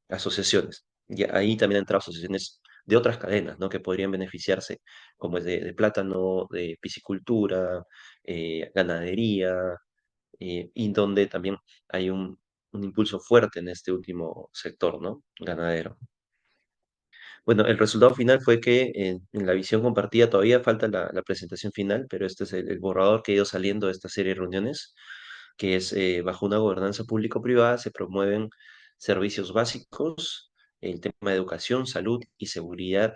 asociaciones. Y ahí también han entrado asociaciones de otras cadenas, ¿no? Que podrían beneficiarse, como es de plátano, de piscicultura, ganadería, y donde también hay un impulso fuerte en este último sector, ¿no? Ganadero. Bueno, el resultado final fue que en la visión compartida todavía falta la presentación final, pero este es el borrador que ha ido saliendo de esta serie de reuniones, que es bajo una gobernanza público-privada se promueven servicios básicos, el tema de educación, salud y seguridad,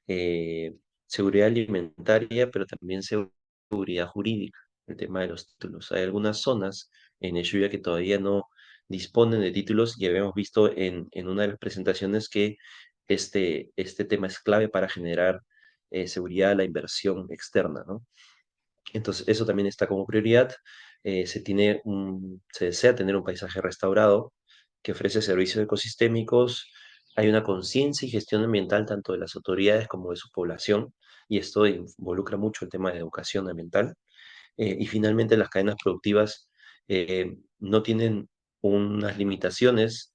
eh, seguridad alimentaria, pero también seguridad jurídica, el tema de los títulos. Hay algunas zonas en Ushuaia que todavía no disponen de títulos y habíamos visto en una de las presentaciones que este tema es clave para generar seguridad a la inversión externa, ¿no? Entonces, eso también está como prioridad. Se desea tener un paisaje restaurado que ofrece servicios ecosistémicos. Hay una conciencia y gestión ambiental tanto de las autoridades como de su población, y esto involucra mucho el tema de educación ambiental. Y finalmente, las cadenas productivas no tienen unas limitaciones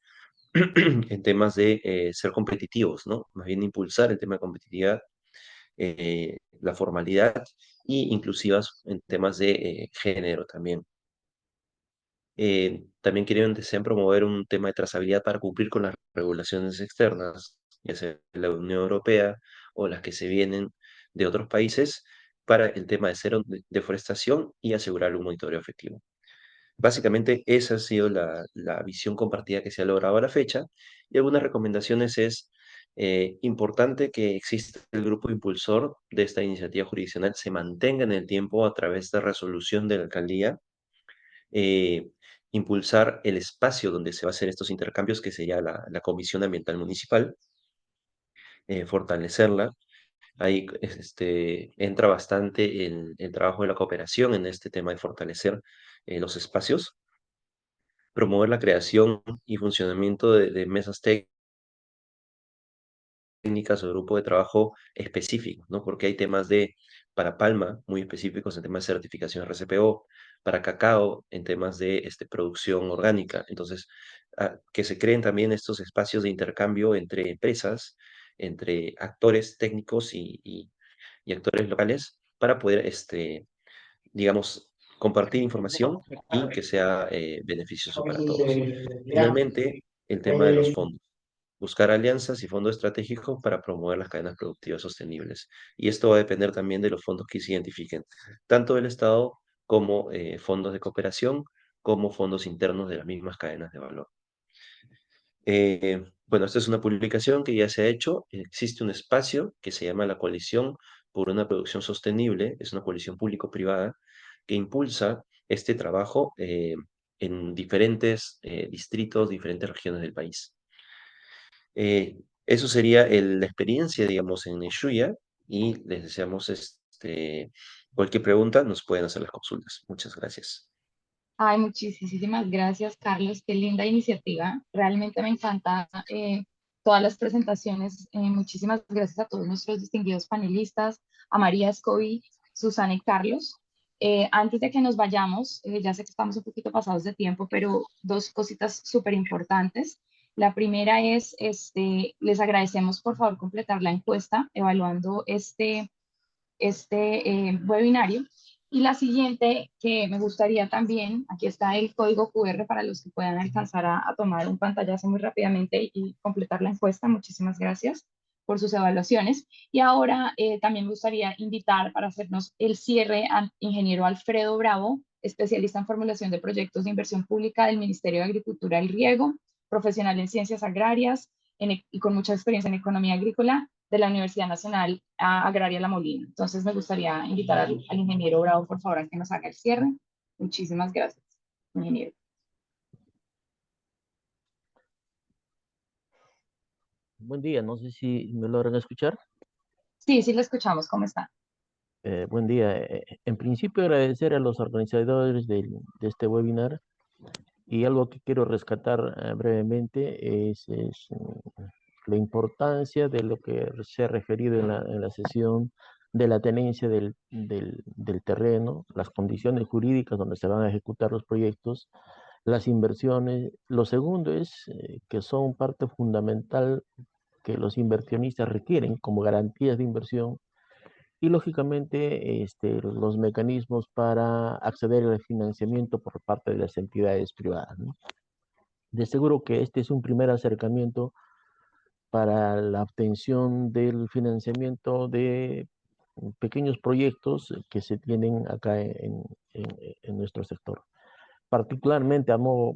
en temas de ser competitivos, ¿no? Más bien impulsar el tema de competitividad, la formalidad y inclusivas en temas de género también. También desean promover un tema de trazabilidad para cumplir con las regulaciones externas, ya sea de la Unión Europea o las que se vienen de otros países, para el tema de cero deforestación y asegurar un monitoreo efectivo. Básicamente, esa ha sido la visión compartida que se ha logrado a la fecha. Y algunas recomendaciones es importante que exista el grupo impulsor de esta iniciativa jurisdiccional, se mantenga en el tiempo a través de resolución de la alcaldía, eh, impulsar el espacio donde se va a hacer estos intercambios, que sería la Comisión Ambiental Municipal, fortalecerla. Ahí entra bastante el trabajo de la cooperación en este tema de fortalecer los espacios, promover la creación y funcionamiento de mesas técnicas o grupo de trabajo específicos, ¿no? Porque hay temas para palma muy específicos en temas de certificación RCPO, para cacao en temas de producción orgánica. Entonces, que se creen también estos espacios de intercambio entre empresas, entre actores técnicos y actores locales para poder, digamos, compartir información y que sea beneficioso para todos. Finalmente, el tema de los fondos. Buscar alianzas y fondos estratégicos para promover las cadenas productivas sostenibles. Y esto va a depender también de los fondos que se identifiquen, tanto del Estado como fondos de cooperación, como fondos internos de las mismas cadenas de valor. Bueno, esta es una publicación que ya se ha hecho. Existe un espacio que se llama la Coalición por una Producción Sostenible. Es una coalición público-privada que impulsa este trabajo en diferentes distritos, diferentes regiones del país. Eso sería la experiencia, digamos, en Ushuaia, y les deseamos cualquier pregunta, nos pueden hacer las consultas. Muchas gracias. Ay, muchísimas gracias, Carlos. Qué linda iniciativa. Realmente me encanta todas las presentaciones. Muchísimas gracias a todos nuestros distinguidos panelistas, a María Escobi, Susana y Carlos. Antes de que nos vayamos, ya sé que estamos un poquito pasados de tiempo, pero dos cositas súper importantes. La primera es, les agradecemos por favor completar la encuesta evaluando este webinario. Y la siguiente que me gustaría también, aquí está el código QR para los que puedan alcanzar a tomar un pantallazo muy rápidamente y completar la encuesta. Muchísimas gracias por sus evaluaciones. Y ahora también me gustaría invitar para hacernos el cierre al ingeniero Alfredo Bravo, especialista en formulación de proyectos de inversión pública del Ministerio de Agricultura y Riego, profesional en ciencias agrarias y con mucha experiencia en economía agrícola, de la Universidad Nacional Agraria La Molina. Entonces me gustaría invitar al ingeniero Bravo, por favor, a que nos haga el cierre. Muchísimas gracias, ingeniero. Buen día, no sé si me logran escuchar. Sí, sí, lo escuchamos. ¿Cómo está? Buen día. En principio, agradecer a los organizadores de este webinar, y algo que quiero rescatar brevemente es la importancia de lo que se ha referido en la sesión de la tenencia del terreno, las condiciones jurídicas donde se van a ejecutar los proyectos, las inversiones. Lo segundo es que son parte fundamental que los inversionistas requieren como garantías de inversión, y lógicamente los mecanismos para acceder al financiamiento por parte de las entidades privadas, ¿no? De seguro que este es un primer acercamiento para la obtención del financiamiento de pequeños proyectos que se tienen acá en nuestro sector. Particularmente, a modo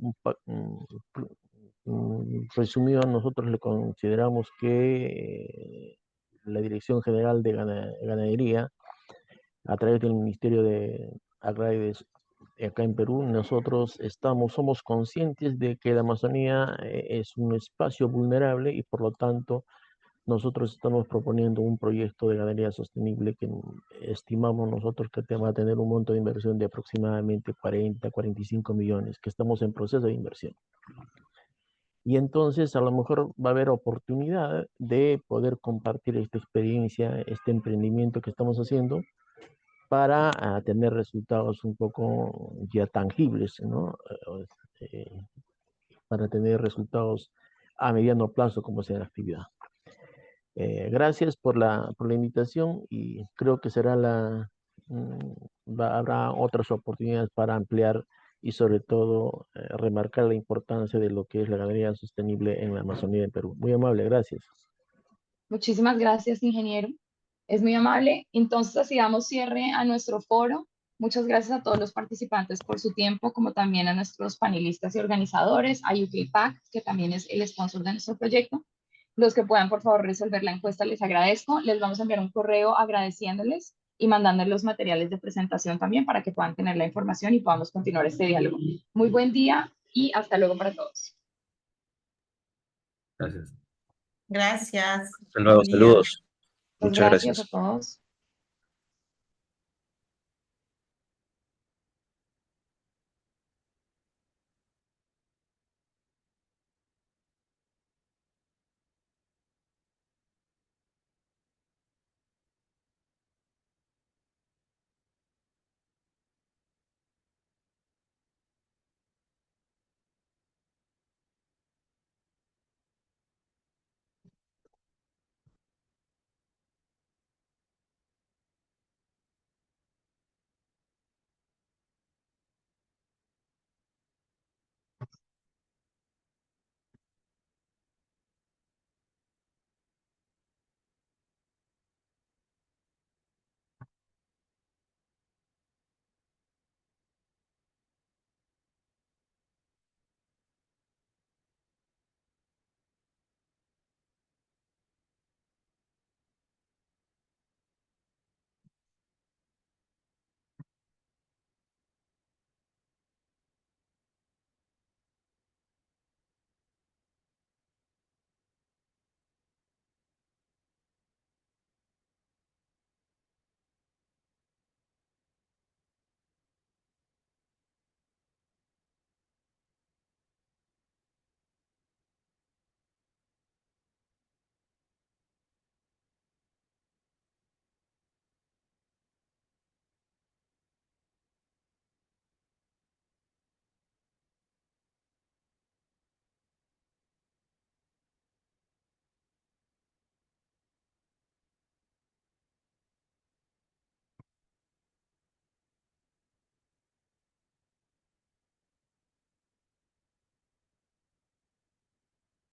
resumido, nosotros le consideramos que la Dirección General de Ganadería, a través del Ministerio de Agrario acá en Perú, nosotros somos conscientes de que la Amazonía es un espacio vulnerable, y por lo tanto nosotros estamos proponiendo un proyecto de ganadería sostenible que estimamos nosotros que va a tener un monto de inversión de aproximadamente 45 millones, que estamos en proceso de inversión. Y entonces a lo mejor va a haber oportunidad de poder compartir esta experiencia, este emprendimiento que estamos haciendo, para tener resultados un poco ya tangibles, ¿no? Para tener resultados a mediano plazo, como sea la actividad. Gracias por la invitación, y creo que habrá otras oportunidades para ampliar y sobre todo remarcar la importancia de lo que es la ganadería sostenible en la Amazonía en Perú. Muy amable, gracias. Muchísimas gracias, ingeniero. Es muy amable. Entonces, así damos cierre a nuestro foro. Muchas gracias a todos los participantes por su tiempo, como también a nuestros panelistas y organizadores, a UKPAC, que también es el sponsor de nuestro proyecto. Los que puedan, por favor, resolver la encuesta, les agradezco. Les vamos a enviar un correo agradeciéndoles y mandándoles los materiales de presentación también para que puedan tener la información y podamos continuar este diálogo. Muy buen día y hasta luego para todos. Gracias. Gracias. Hasta luego, Buen día. saludos. Muchas Muchas gracias a gracias. todos.